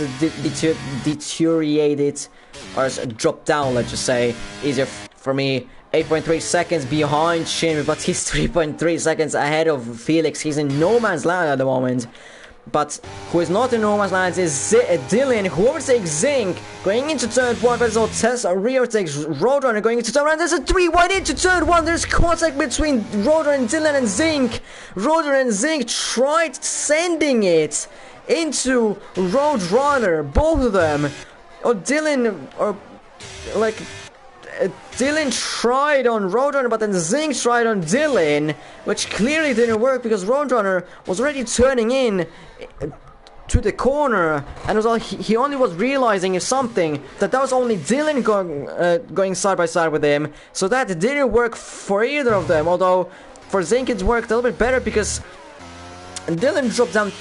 deteriorated, or has dropped down, let's just say. Easier for me. 8.3 seconds behind Chimp, but he's 3.3 seconds ahead of Felix. He's in no man's land at the moment. But who is not in no man's land is Dylan, who overtakes Zinc going into turn 1, but also Tessa re-overtakes Roadrunner going into turn 1. There's a 3 wide into turn 1. There's contact between Roadrunner and Dylan and Zinc. Roadrunner and Zinc tried sending it into Roadrunner, both of them. Dylan tried on Roadrunner, but then Zinc tried on Dylan, which clearly didn't work because Roadrunner was already turning in to the corner, and he only was realizing something, that was only Dylan going side by side with him, so that didn't work for either of them. Although for Zinc it worked a little bit better because Dylan dropped down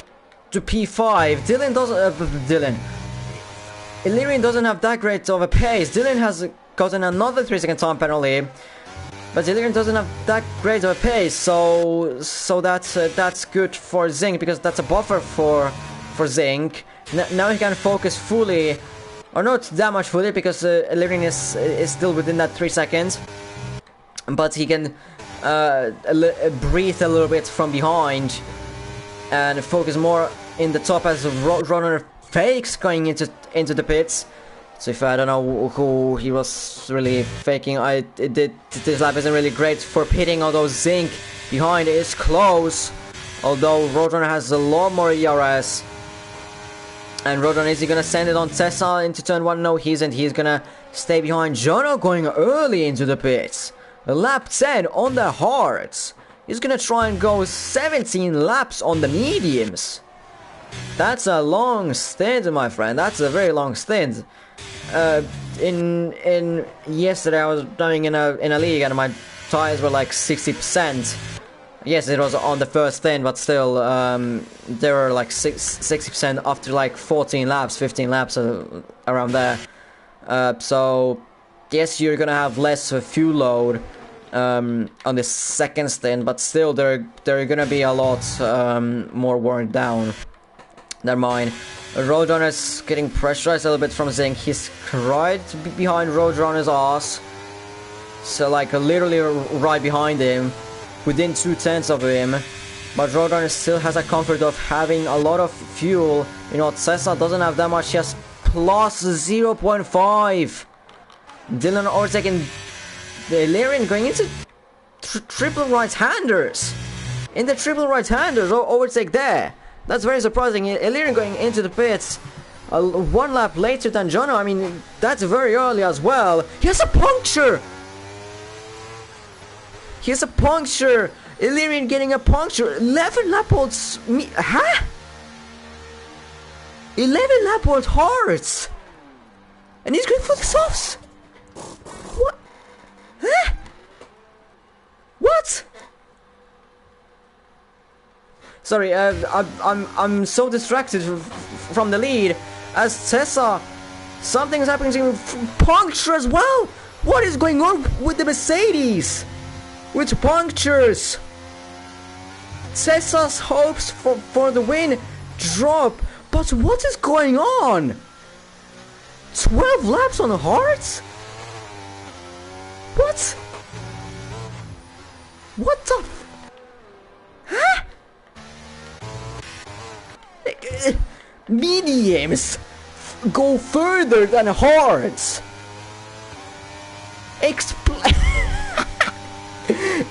to P5. Illyrian doesn't have that great of a pace. Dylan has gotten another 3-second time penalty, but Illyrian doesn't have that great of a pace, so that's good for Zinc, because that's a buffer for Zinc. Now he can focus fully, or not that much fully, because Illyrian is still within that 3 seconds, but he can breathe a little bit from behind and focus more in the top as Roadrunner fakes going into the pits. So if I don't know who he was really faking, this lap isn't really great for pitting, although Zinc behind is close. Although Roadrunner has a lot more ERS. And Roadrunner, is he gonna send it on Tessa into turn 1? No, he isn't. He's gonna stay behind Jono going early into the pits. Lap 10 on the hards. He's gonna try and go 17 laps on the mediums. That's a long stint, my friend. That's a very long stint. In yesterday I was driving in a league and my tires were like 60%. Yes, it was on the first stint, but still, they were like 60% after like 14 laps, 15 laps, around there. So yes, you're gonna have less fuel load on the second stint, but still they're gonna be a lot more worn down than mine. Roadrunner's getting pressurized a little bit from Zinc. He's right behind Roadrunner's ass, so like literally right behind him, within 2/10 of him. But Roadrunner still has a comfort of having a lot of fuel. You know, Tessa doesn't have that much. She has plus 0.5. Dylan overtaking the Illyrian going into triple right-handers. In the triple right-handers, overtake there. That's very surprising. Illyrian going into the pits 1 lap later than Jono. I mean, that's very early as well. He has a puncture! He has a puncture! Illyrian getting a puncture. 11 lap holds me. Huh? 11 lap hold hearts! And he's going for the softs! What? Huh? What? Sorry, I'm so distracted from the lead as Tessa. Something's happening to him. Puncture as well. What is going on with the Mercedes? With punctures. Tessa's hopes for the win drop. But what is going on? 12 laps on the hards? What? What the huh? Mediums go further than hards. Explain.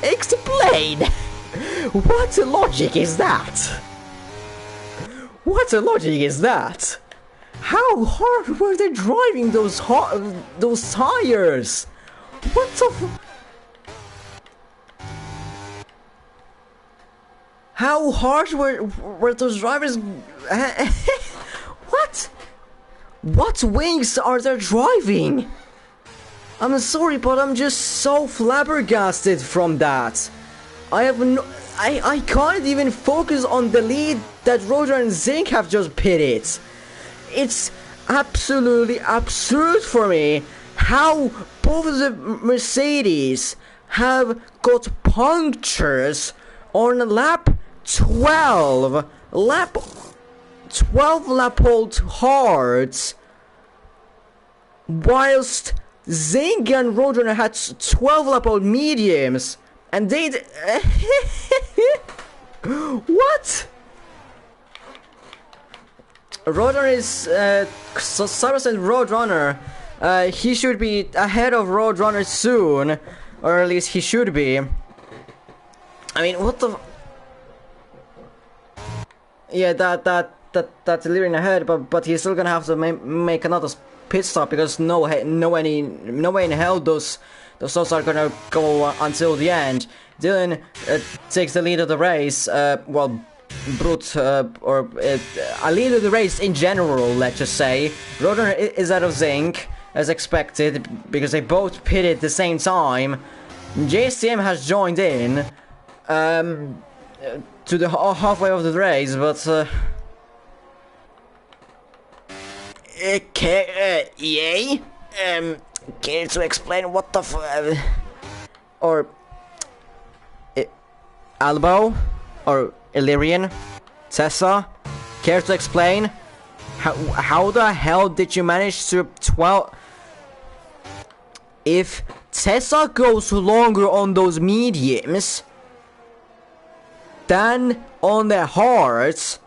Explain. What logic is that? What logic is that? How hard were they driving those tires? What the how hard were those drivers? What? What wings are they driving? I'm sorry, but I'm just so flabbergasted from that. I can't even focus on the lead that Roger and Zink have just pitted. It's absolutely absurd for me how both of the Mercedes have got punctures on lap 12. Lap 12 lap old hards, whilst Zink and Roadrunner had 12 lap old mediums, and they what? Roadrunner is Cybersen Roadrunner. He should be ahead of Roadrunner soon, or at least he should be. I mean, what the? Yeah, that's leading ahead, but he's still gonna have to make another pit stop because no way in hell those stops are gonna go until the end. Dylan takes the lead of the race. Well, Brute or a lead of the race in general. Let's just say Roadrunner is out of Zink as expected because they both pitted at the same time. JCM has joined in. To the halfway of the race, but yay? Care to explain what the or Albo or Illyrian, Tessa? Care to explain how the hell did you manage to 12? If Tessa goes longer on those mediums than on their hearts,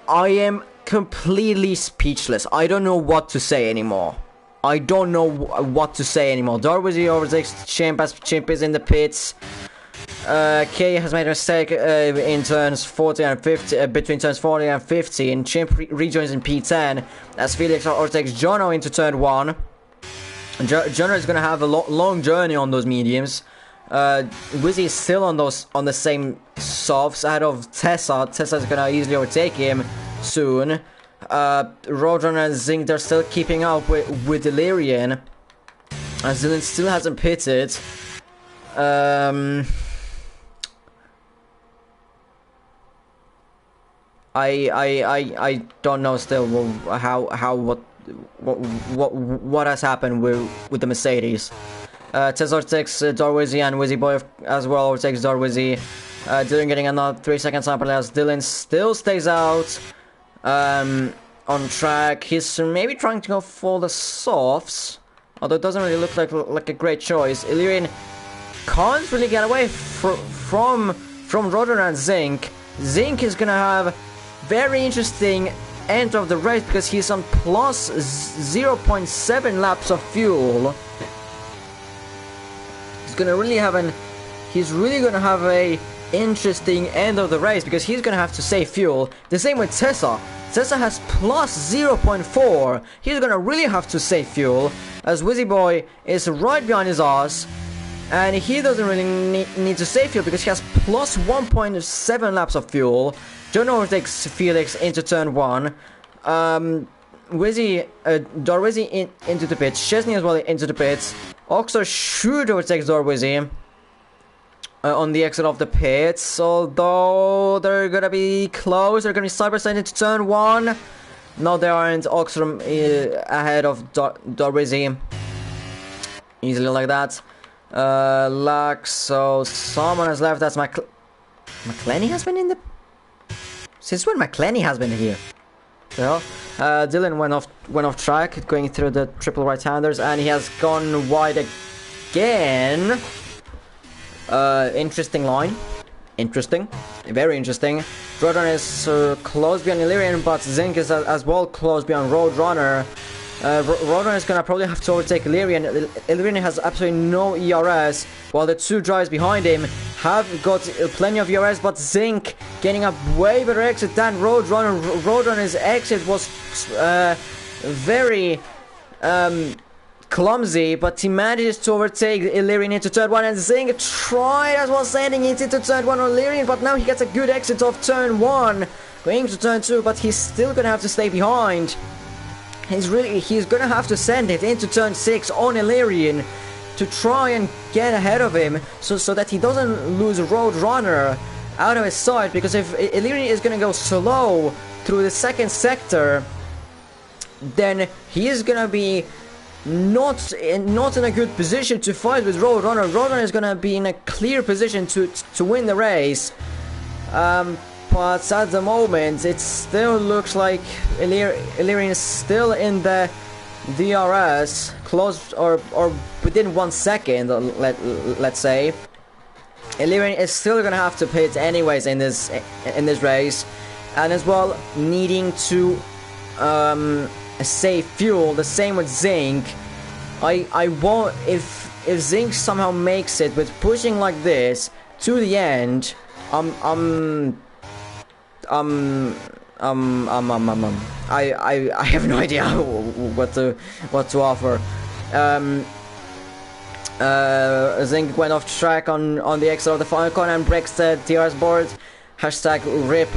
I am completely speechless. I don't know what to say anymore. I don't know what to say anymore. Darwizzy overtakes Champ as Champ is in the pits. Kay has made a mistake in turns 40 and 50, between turns 40 and 50, and Champ rejoins in P10 as Felix overtakes Jono into turn 1. Jono is gonna have a long journey on those mediums. Wizzy is still on the same softs ahead of Tessa. Tessa's gonna easily overtake him soon. Roadrunner and Zink, they're still keeping up with Delirian. Dylan still hasn't pitted. I don't know still what has happened with the Mercedes. Tess overtakes Darwizzy, and Wizzy Boy as well overtakes Darwizzy. Dylan getting another 3 seconds sample as Dylan still stays out on track. He's maybe trying to go for the softs, although it doesn't really look like a great choice. Illyrian can't really get away from Roadrunner and Zink. Zink is gonna have very interesting end of the race because he's on plus 0.7 laps of fuel. He's really gonna have a interesting end of the race because he's gonna have to save fuel. The same with Tessa. Tessa has plus 0.4. He's gonna really have to save fuel as Wizzy Boy is right behind his ass, and he doesn't really need to save fuel because he has plus 1.7 laps of fuel. John overtakes Felix into turn 1. Darwizzy into the pits. Chesney as well into the pits. Oxor should overtake Darwizzy on the exit of the pits, although they're gonna be close. They're gonna be cyber-side into turn 1. No, they aren't. Oxor ahead of Darwizzy easily like that. So someone has left. That's McLaren has been in the. Since when McLaren has been here? Well, Dylan went off track, going through the triple right-handers, and he has gone wide again. Interesting line. Interesting. Very interesting. Roadrunner is close behind Illyrian, but Zinc is as well close behind Roadrunner. Roadrunner is gonna probably have to overtake Illyrian. Illyrian has absolutely no ERS, while the two drivers behind him have got plenty of ERS, but Zinc getting a way better exit than Roadrunner. Roadrunner's exit was very clumsy, but he manages to overtake Illyrian into turn 1, and Zinc tried as well sending it into turn 1 on Illyrian, but now he gets a good exit of turn 1, going to turn 2, but he's still gonna have to stay behind. He's gonna have to send it into turn 6 on Illyrian to try and get ahead of him, so that he doesn't lose Roadrunner out of his sight, because if Illyrian is gonna go slow through the second sector, then he is gonna be not in a good position to fight with Roadrunner. Roadrunner is gonna be in a clear position to win the race. But at the moment, it still looks like Illyrian is still in the DRS, close or within 1 second. Let's say Illyrian is still gonna have to pit anyways in this race, and as well needing to save fuel. The same with Zinc. I won't, if Zinc somehow makes it with pushing like this to the end, I have no idea what to offer. Zinc went off track on the exit of the final corner and breaks the DRS board. Hashtag RIP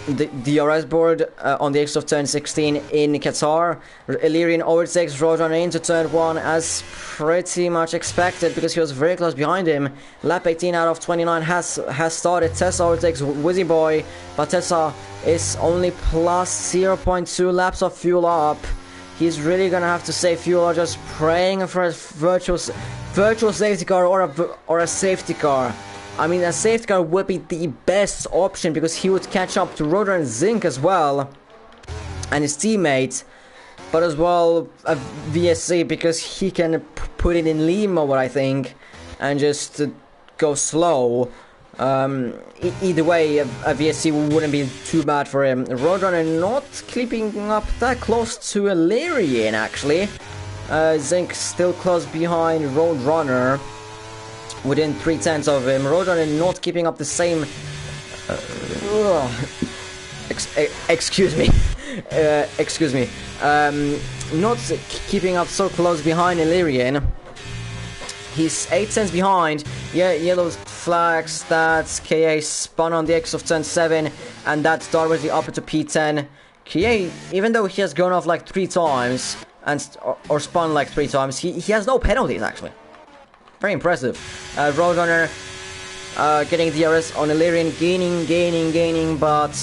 the DRS board on the exit of turn 16 in Qatar. Illyrian overtakes Roadrunner into turn 1 as pretty much expected, because he was very close behind him. Lap 18 out of 29 has started. Tessa overtakes Wizzy Boy, but Tessa is only plus 0.2 laps of fuel up. He's really gonna have to save fuel, or just praying for a virtual safety car or a safety car. I mean, a safety car would be the best option, because he would catch up to Roadrunner and Zinc as well, and his teammate, but as well a VSC, because he can put it in lean mode, I think, and just go slow. Either way, a VSC wouldn't be too bad for him. Roadrunner not keeping up that close to Illyrian, actually. Zinc still close behind Roadrunner, within 3/10 of him. Roadrunner not keeping up the same. Excuse me. Not keeping up so close behind Illyrian. He's 8 cents behind. Yeah, yellow flags. That's KA spun on the X of turn 7, and that's directly up to P10. KA, even though he has gone off like 3 times or spun like 3 times, he has no penalties actually. Very impressive. Roadrunner getting DRS on Illyrian, gaining, but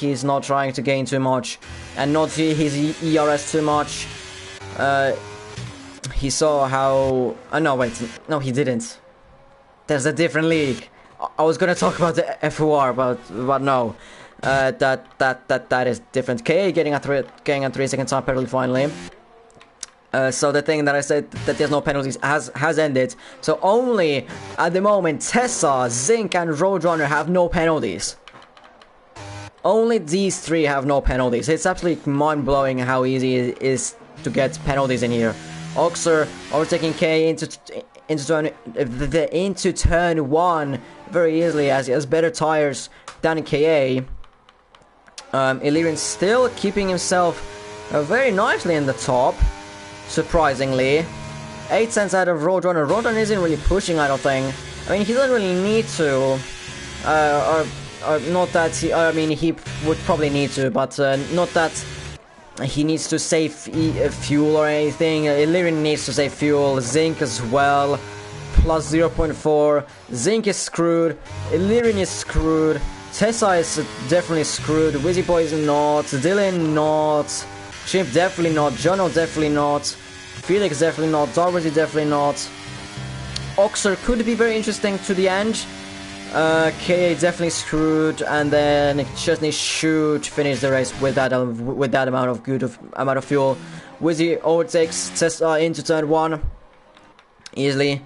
he's not trying to gain too much, and not his ERS too much. He saw how... no, wait. No, he didn't. There's a different league. I was gonna talk about the FOR, but no. That is different. KA getting a 3-second time penalty finally. So the thing that I said that there's no penalties has ended. So only at the moment Tessa, Zinc and Roadrunner have no penalties. Only these 3 have no penalties. It's absolutely mind-blowing how easy it is to get penalties in here. Oxer overtaking K into turn 1 very easily, as he has better tires than KA. Illyrian still keeping himself very nicely in the top, surprisingly. 8 cents out of Roadrunner. Roadrunner isn't really pushing, I don't think. I mean, he doesn't really need to. Or not that he... I mean, he would probably need to, but not that he needs to save fuel or anything. Illyrian needs to save fuel. Zinc as well. Plus 0.4. Zinc is screwed. Illyrian is screwed. Tessa is definitely screwed. Wizzy Boy is not. Dylan not. Chimp definitely not. Jono definitely not. Felix definitely not. Darwin definitely not. Oxer could be very interesting to the end. KA definitely screwed, and then Chesney should finish the race with that amount of fuel. Wizzy overtakes Tesla into turn 1 easily.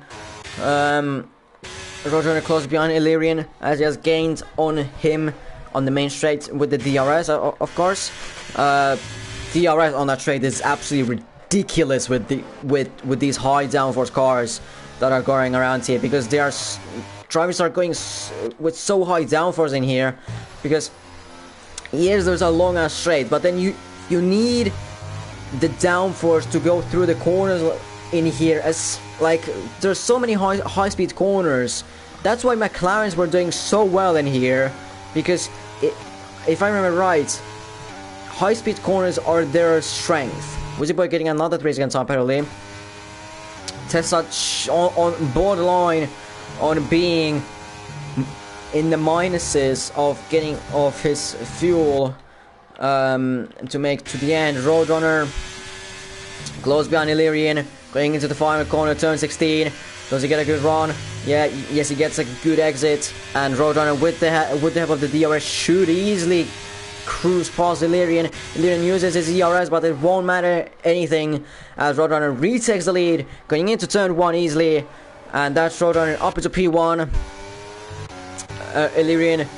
Roadrunner close behind Illyrian as he has gained on him on the main straight with the DRS, of course. DRS on that straight is absolutely ridiculous with these high downforce cars that are going around here, because drivers are going with so high downforce in here, because yes, there's a long ass straight, but then you need the downforce to go through the corners in here, as like there's so many high speed corners. That's why McLarens were doing so well in here, because if I remember right, high speed corners are their strength. Wizzy Boy getting another 3 second time penalty. Tesla on borderline on being in the minuses of getting off his fuel to make to the end. Roadrunner close behind Illyrian, going into the final corner, turn 16. Does he get a good run? Yes, he gets a good exit, and Roadrunner with the help of the DRS should easily cruise past Illyrian. Illyrian uses his ERS, but it won't matter anything as Roadrunner retakes the lead, going into turn 1 easily, and that's Roadrunner up into P1. Illyrian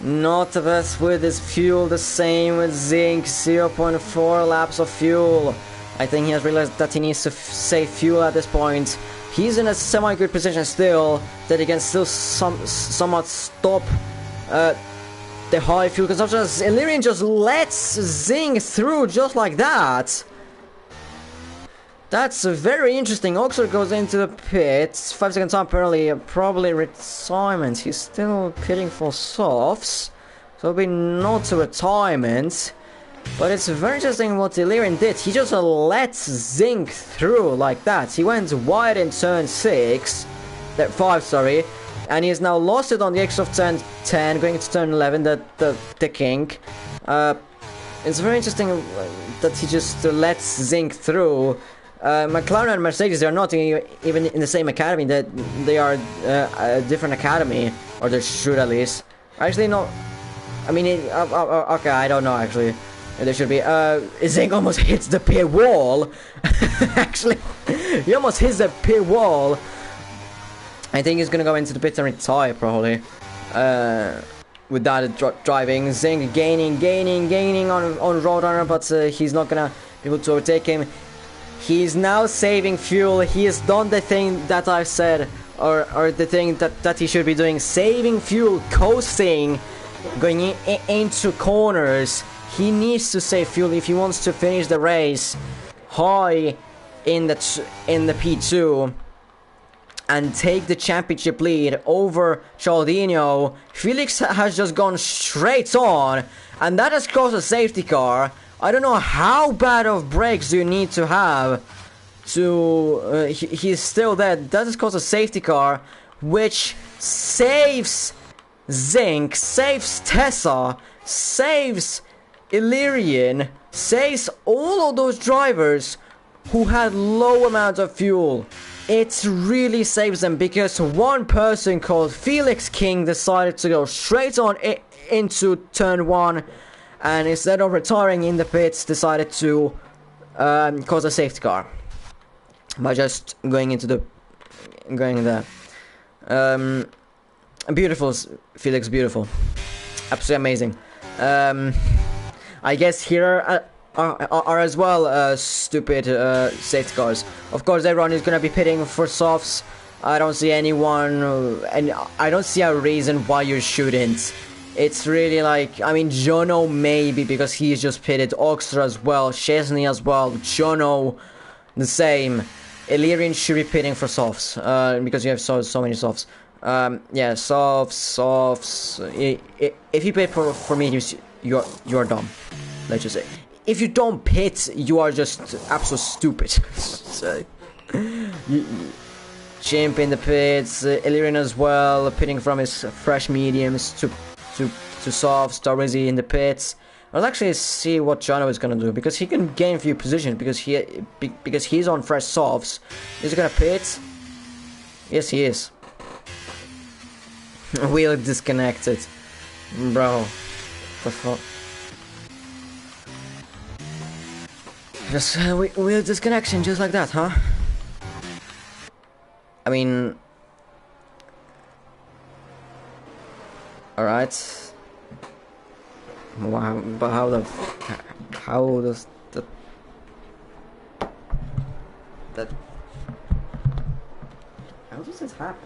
not the best with his fuel, the same with Zinc, 0.4 laps of fuel. I think he has realized that he needs to save fuel at this point. He's in a semi-good position still, that he can still somewhat stop the high fuel consumption. Illyrian just lets Zing through just like that. That's very interesting. Oxford goes into the pits. 5 second time penalty, probably retirement. He's still pitting for softs, so it'll be not a retirement. But it's very interesting what Illyrian did. He just let Zing through like that. He went wide in turn 5, sorry, and he has now lost it on the exit of turn 10, going into turn 11, the kink. It's very interesting that he just lets Zing through. McLaren and Mercedes, they are not even in the same academy. That they are a different academy, or they should at least. Actually, no. I mean, okay, I don't know actually. There should be. Zing almost hits the pit wall. Actually, he almost hits the pit wall. I think he's gonna go into the pits and retire probably. With that driving, Zing gaining on Roadrunner, but he's not gonna be able to overtake him. He's now saving fuel. He has done the thing that I said, or the thing that he should be doing, saving fuel, coasting, going into corners. He needs to save fuel if he wants to finish the race high in the P2 and take the championship lead over charldinho. Felix has just gone straight on, and that has caused a safety car. I don't know how bad of brakes you need to have to... he's still there. That has caused a safety car, which saves Zinc, saves Tessa, saves Illyrian, saves all of those drivers who had low amounts of fuel. It really saves them, because one person called Felix King decided to go straight on into turn 1, and instead of retiring in the pits, decided to cause a safety car by just going there. Beautiful, Felix, beautiful, absolutely amazing. I guess here are as well stupid safety cars. Of course, everyone is gonna be pitting for softs. I don't see anyone, and I don't see a reason why you shouldn't. It's really like, I mean, Jono maybe, because he's just pitted. Oxtra as well, Chesney as well, Jono the same. Illyrian should be pitting for softs, because you have so many softs. Yeah, softs. If you pit for mediums, you're dumb. Let's just say, if you don't pit, you are just absolutely stupid. So, Chimp in the pits, Illyrian as well, pitting from his fresh mediums to softs. Taurizi in the pits. I'll actually see what Jono is gonna do, because he can gain a few positions because he's on fresh softs. Is he gonna pit? Yes, he is. Wheel disconnected. Bro. The fuck? Just wheel disconnection just like that, huh? I mean... Alright. Wow, but how does that... How does this happen?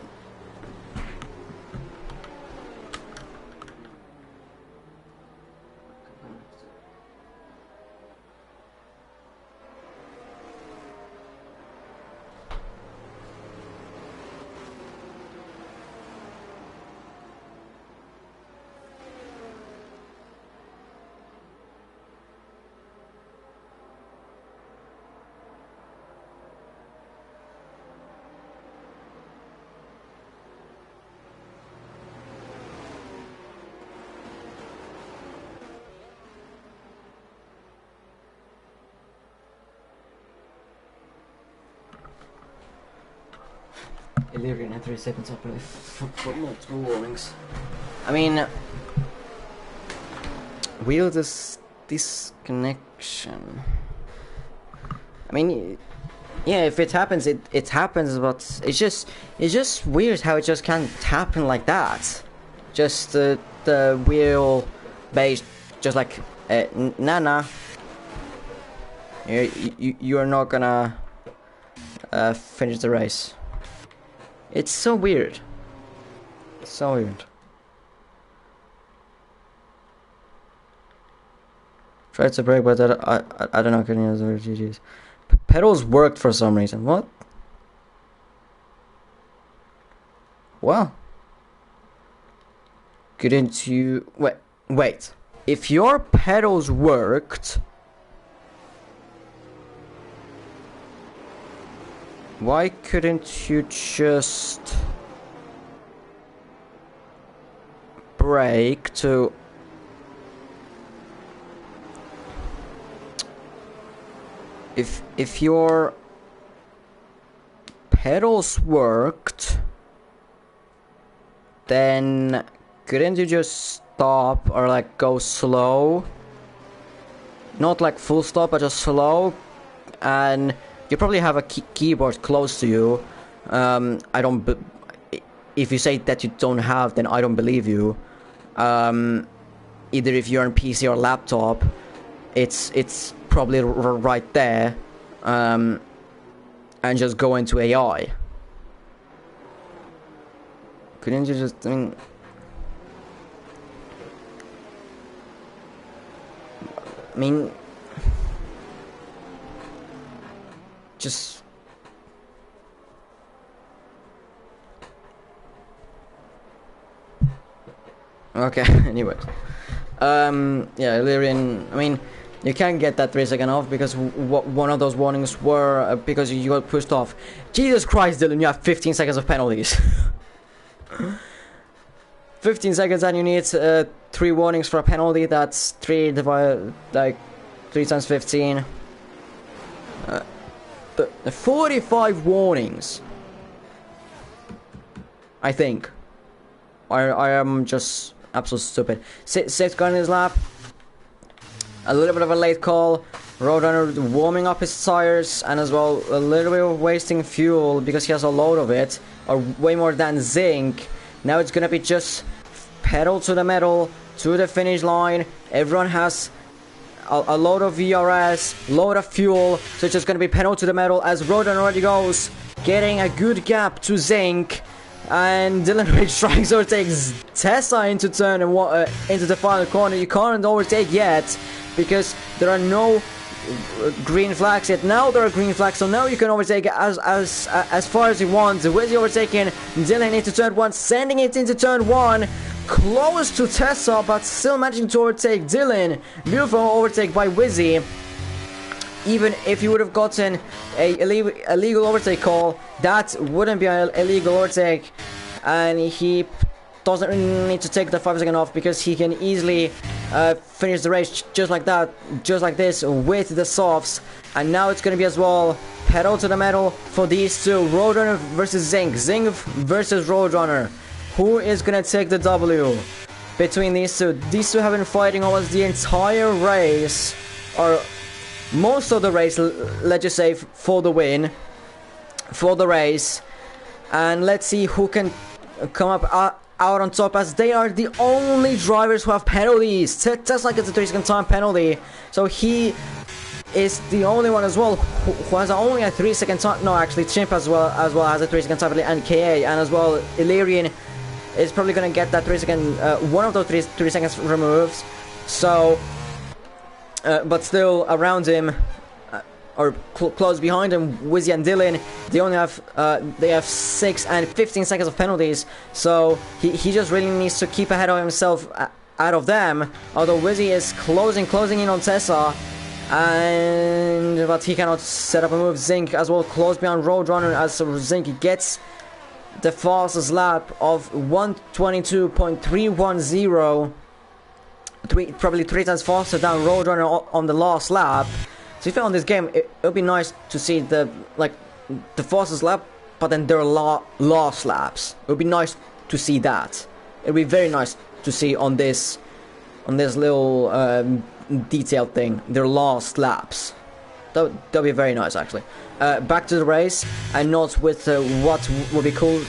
Illyrian at 3 seconds up for multiple warnings. I mean, wheel disconnection. I mean, yeah, if it happens, it happens, but it's just weird how it just can't happen like that. Just the wheel base, just like nah. You're not gonna finish the race. It's so weird. So weird. Tried to brake, but I don't know. Couldn't use the word GGs. Pedals worked for some reason. What? Well. Couldn't you... Wait. If your pedals worked... Why couldn't you just... brake to... If your pedals worked, then couldn't you just stop or like go slow? Not like full stop, but just slow. And you probably have a keyboard close to you. I don't. If you say that you don't have, then I don't believe you. Either if you're on PC or laptop, it's probably right there, and just go into AI. Couldn't you just? I mean, just. Okay. Anyways, yeah, Illyrian. I mean. You can't get that 3 second off because one of those warnings were because you got pushed off. Jesus Christ, Dylan, you have 15 seconds of penalties. 15 seconds and you need 3 warnings for a penalty. That's 3 divided, like 3 times 15. 45 warnings. I think. I am just absolutely stupid. Sixth gun in his lap. A little bit of a late call. Roadrunner warming up his tires and as well a little bit of wasting fuel because he has a load of it, or way more than zinc. Now it's gonna be just pedal to the metal to the finish line. Everyone has a load of VRS, load of fuel, so it's just gonna be pedal to the metal as Roadrunner already goes, getting a good gap to zinc. And Dylan Rich tries to overtake Tessa into turn and into the final corner. You can't overtake yet because there are no green flags yet. Now there are green flags, so now you can overtake as far as you want. Wizzy overtaking Dylan into turn 1, sending it into turn 1, close to Tessa, but still managing to overtake Dylan. Beautiful overtake by Wizzy. Even if you would have gotten a illegal overtake call, that wouldn't be an illegal overtake, and he doesn't really need to take the 5 second off because he can easily finish the race just like that, just like this with the softs. And now it's gonna be as well pedal to the metal for these two, Roadrunner versus Zinc versus Roadrunner. who is gonna take the W between these two. These two have been fighting almost the entire race, or most of the race, let's just say, for the win, for the race. And let's see who can come up out on top, as they are the only drivers who have penalties. Tesla gets a 3-second time penalty, so he is the only one as well who has only a 3-second time. No, actually, Chimp as well has a 3-second time penalty, and KA, and as well Illyrian is probably gonna get that 3-second, one of those 3 seconds removed. So, but still around him, or close behind him, Wizzy and Dylan, they only have they have 6 and 15 seconds of penalties. So he just really needs to keep ahead of himself out of them. Although Wizzy is closing in on Tessa, but he cannot set up a move. Zinc as well close behind Roadrunner, as Zinc gets the fastest lap of 1:22.310. Probably 3 times faster than Roadrunner on the last lap. So if you're on this game, it would be nice to see the fastest lap, but then their last laps. It would be nice to see that. It would be very nice to see on this little detailed thing, their last laps. That would be very nice, actually. Back to the race, and not with what would be cool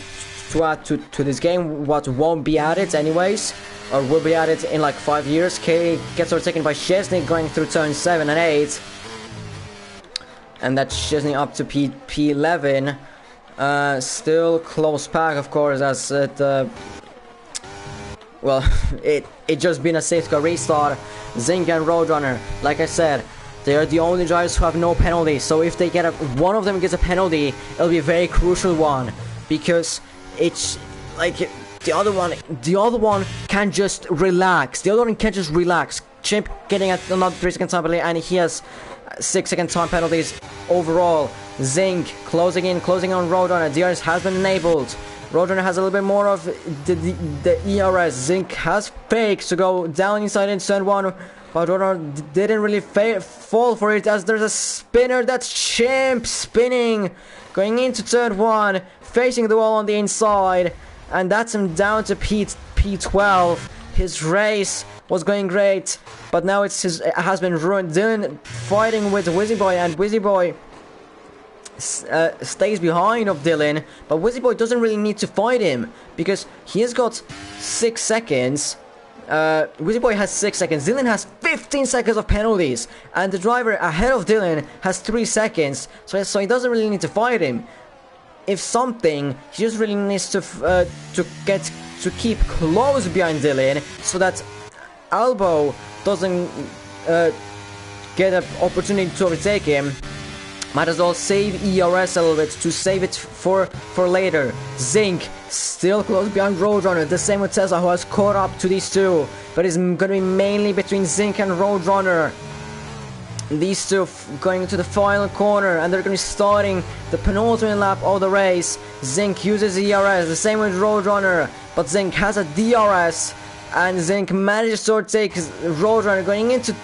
to add to this game, what won't be added anyways, or will be added in like 5 years. K gets overtaken by Chesney going through turns 7 and 8. And that's Chesney up to P11. Still close pack, of course, as it well, it just been a safety car restart. Zinc and Roadrunner, like I said, they are the only drivers who have no penalty. So if they get one of them gets a penalty, it'll be a very crucial one, because it's like the other one can just relax. The other one can just relax. Chimp getting another 3-second time penalty, and he has 6-second time penalties overall. Zinc closing on Roadrunner. DRS has been enabled. Roadrunner has a little bit more of the ERS. Zinc has fakes to go down inside in turn 1, but Roadrunner didn't really fall for it, as there's a spinner. That's Chimp spinning, going into turn 1, facing the wall on the inside, and that's him down to P12. His race was going great, but now it has been ruined. Dylan fighting with Wizzy Boy, and Wizzy Boy stays behind of Dylan, but Wizzy Boy doesn't really need to fight him, because he has got 6 seconds. Wizzy Boy has 6 seconds. Dylan has 15 seconds of penalties, and the driver ahead of Dylan has 3 seconds, so he doesn't really need to fight him. If something, he just really needs to keep close behind Dylan, so that Albo doesn't get an opportunity to overtake him. Might as well save ERS a little bit to save it for later. Zinc still close behind Roadrunner, the same with Tesla, who has caught up to these two, but it's going to be mainly between Zinc and Roadrunner. These two going to the final corner, and they're going to be starting the penultimate lap of the race. Zinc uses ERS, the same with Roadrunner, but Zinc has a DRS, and Zinc manages to overtake Roadrunner going into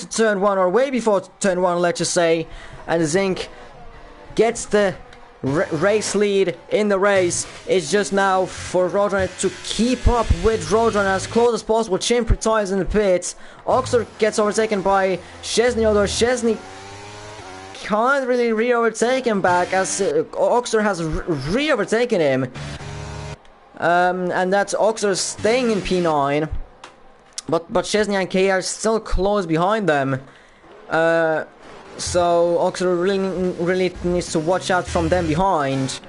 turn 1, or way before turn 1, let's just say. And Zinc gets the race lead in the race. It's just now for Roadrunner to keep up with Roadrunner as close as possible. Chimp retires in the pits. Oxer gets overtaken by Chesney, although Chesney can't really re-overtake him back, as Oxer has re-overtaken him. And that's Oxer staying in P9, but Chesney and K are still close behind them. So Oxer really needs to watch out from them behind.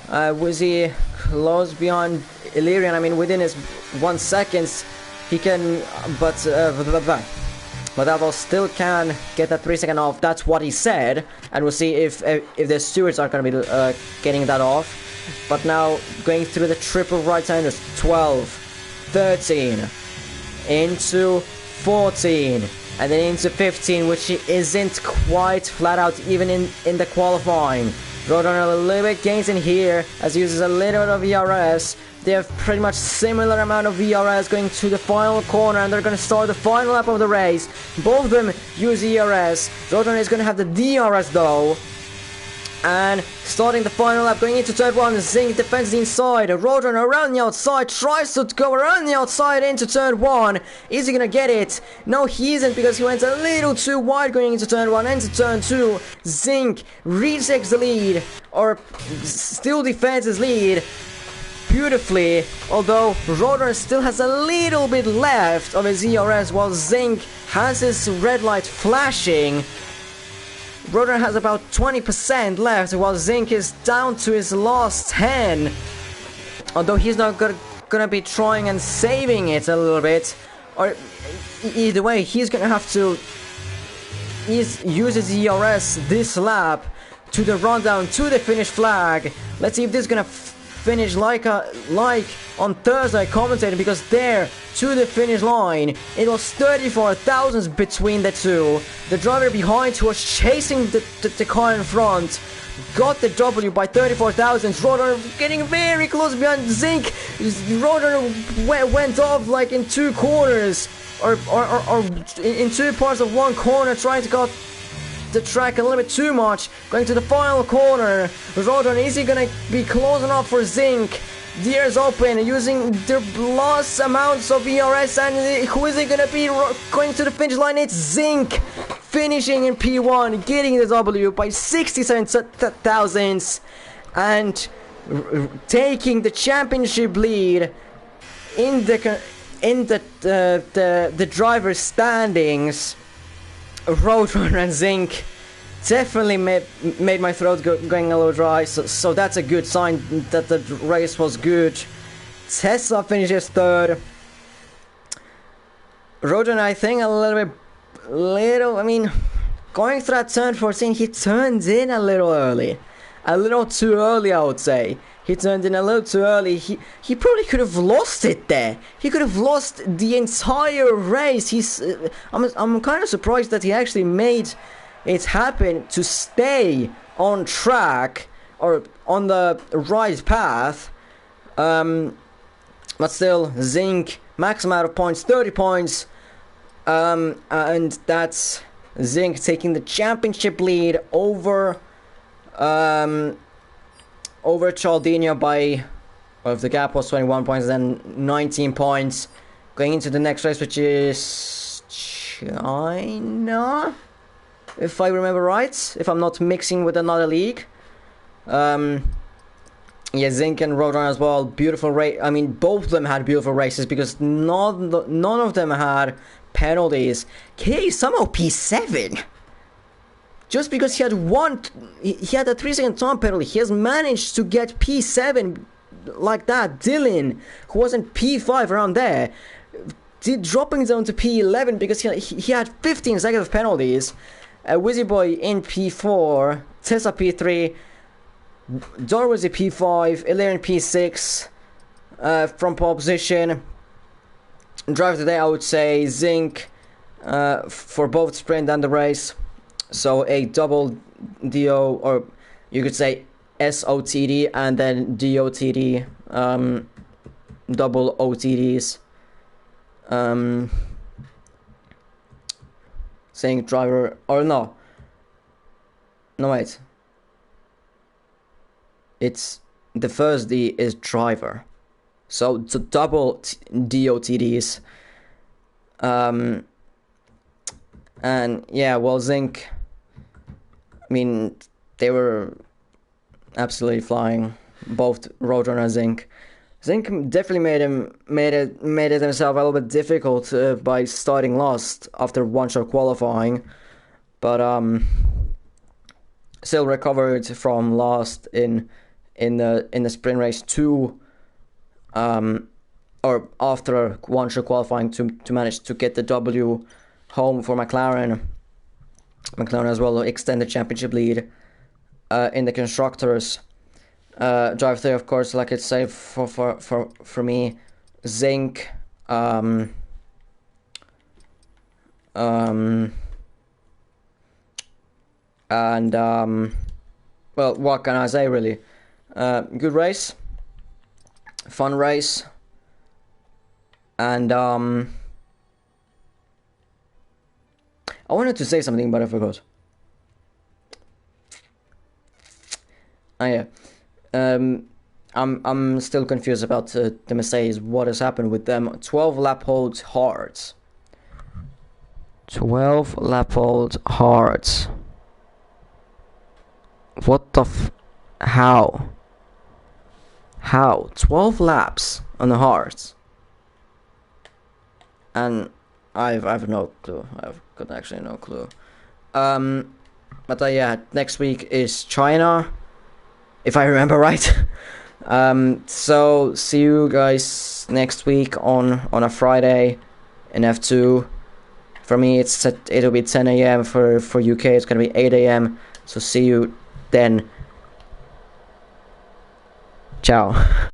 Wizzy close behind Illyrian. I mean, within his 1 second, he can, but Alvo still can get that 3-second off. That's what he said, and we'll see if the stewards are going to be getting that off. But now going through the triple right-handers, 12, 13, into 14, and then into 15, which isn't quite flat out even in the qualifying. Roadrunner a little bit gains in here, as he uses a little bit of ERS. They have pretty much similar amount of ERS going to the final corner, and they're going to start the final lap of the race. Both of them use ERS. Roadrunner is going to have the DRS though. And starting the final lap, going into turn 1, Zink defends the inside, Roadrunner around the outside, tries to go around the outside into turn 1. Is he gonna get it? No, he isn't, because he went a little too wide going into turn 1, into turn 2. Zink retakes the lead, or still defends his lead beautifully, although Roadrunner still has a little bit left of his ERS, while Zink has his red light flashing. Roadrunner has about 20% left, while Zink is down to his last 10. Although he's not gonna be trying and saving it a little bit. Or either way, he's gonna have to use his ERS this lap to the rundown, to the finish flag. Let's see if this is gonna finish like on Thursday commentating, because there to the finish line it was 34 thousandths between the two. The driver behind, who was chasing the car in front, got the W by 34 thousandths. Roadrunner getting very close behind Zink. Roadrunner went off like in two corners, or in two parts of one corner, trying to cut the track a little bit too much. Going to the final corner, Roadrunner, is he gonna be close enough for Zink? The air is open, using their last amounts of ERS, and who is it gonna be going to the finish line? It's Zink, finishing in P1, getting the W by 67 thousandths, and taking the championship lead in the driver's standings. Roadrunner and Zink definitely made my throat going a little dry, so that's a good sign that the race was good. Tesla finishes third. Roadrunner, I think, I mean, going through that turn 14, he turned in a little early. A little too early, I would say. He turned in a little too early. He probably could have lost it there. He could have lost the entire race. I'm kind of surprised that he actually made it happen to stay on track or on the right path. But still, Zink, max amount of points, 30 points. And that's Zink taking the championship lead over charldinho by, well, if the gap was 21 points, then 19 points. Going into the next race, which is China, if I remember right, if I'm not mixing with another league. Yeah, Zink and Roadrunner as well. Beautiful race. I mean, both of them had beautiful races, because none of them had penalties. K somehow P7. Just because he had a 3-second time penalty, he has managed to get P7 like that. Dylan, who was in P5 around there, dropping down to P11 because he had 15 seconds of penalties. Wizzy Boy in P4, Tessa P3, Dorwizzy P5, Illyrian P6 from pole position. Driver today, I would say Zink for both sprint and the race. So a double DO, or you could say SOTD and then DOTD, double OTDs. Saying driver, or no, wait. It's the first D is driver, so the double DOTDs. And yeah, well, Zink, I mean, they were absolutely flying, both Roadrunner and Zink. Zink definitely made it himself a little bit difficult by starting last after one shot qualifying, but still recovered from last in the sprint race to or after one shot qualifying to manage to get the W home for McLaren. McLaren as well extend the championship lead in the constructors. Drive 3, of course, like I say, for me, Zink, and well, what can I say, really? Good race, fun race, and I wanted to say something, but I forgot. Oh yeah. I'm still confused about the Mercedes. What has happened with them? 12 lap holds hards. 12 lap holds hards. What the how? How? 12 laps on the hards. And I've no clue. I've got actually no clue. But yeah, next week is China, if I remember right. So see you guys next week on a Friday in F2. For me, it'll be 10 a.m. For UK. It's gonna be 8 a.m. So see you then. Ciao.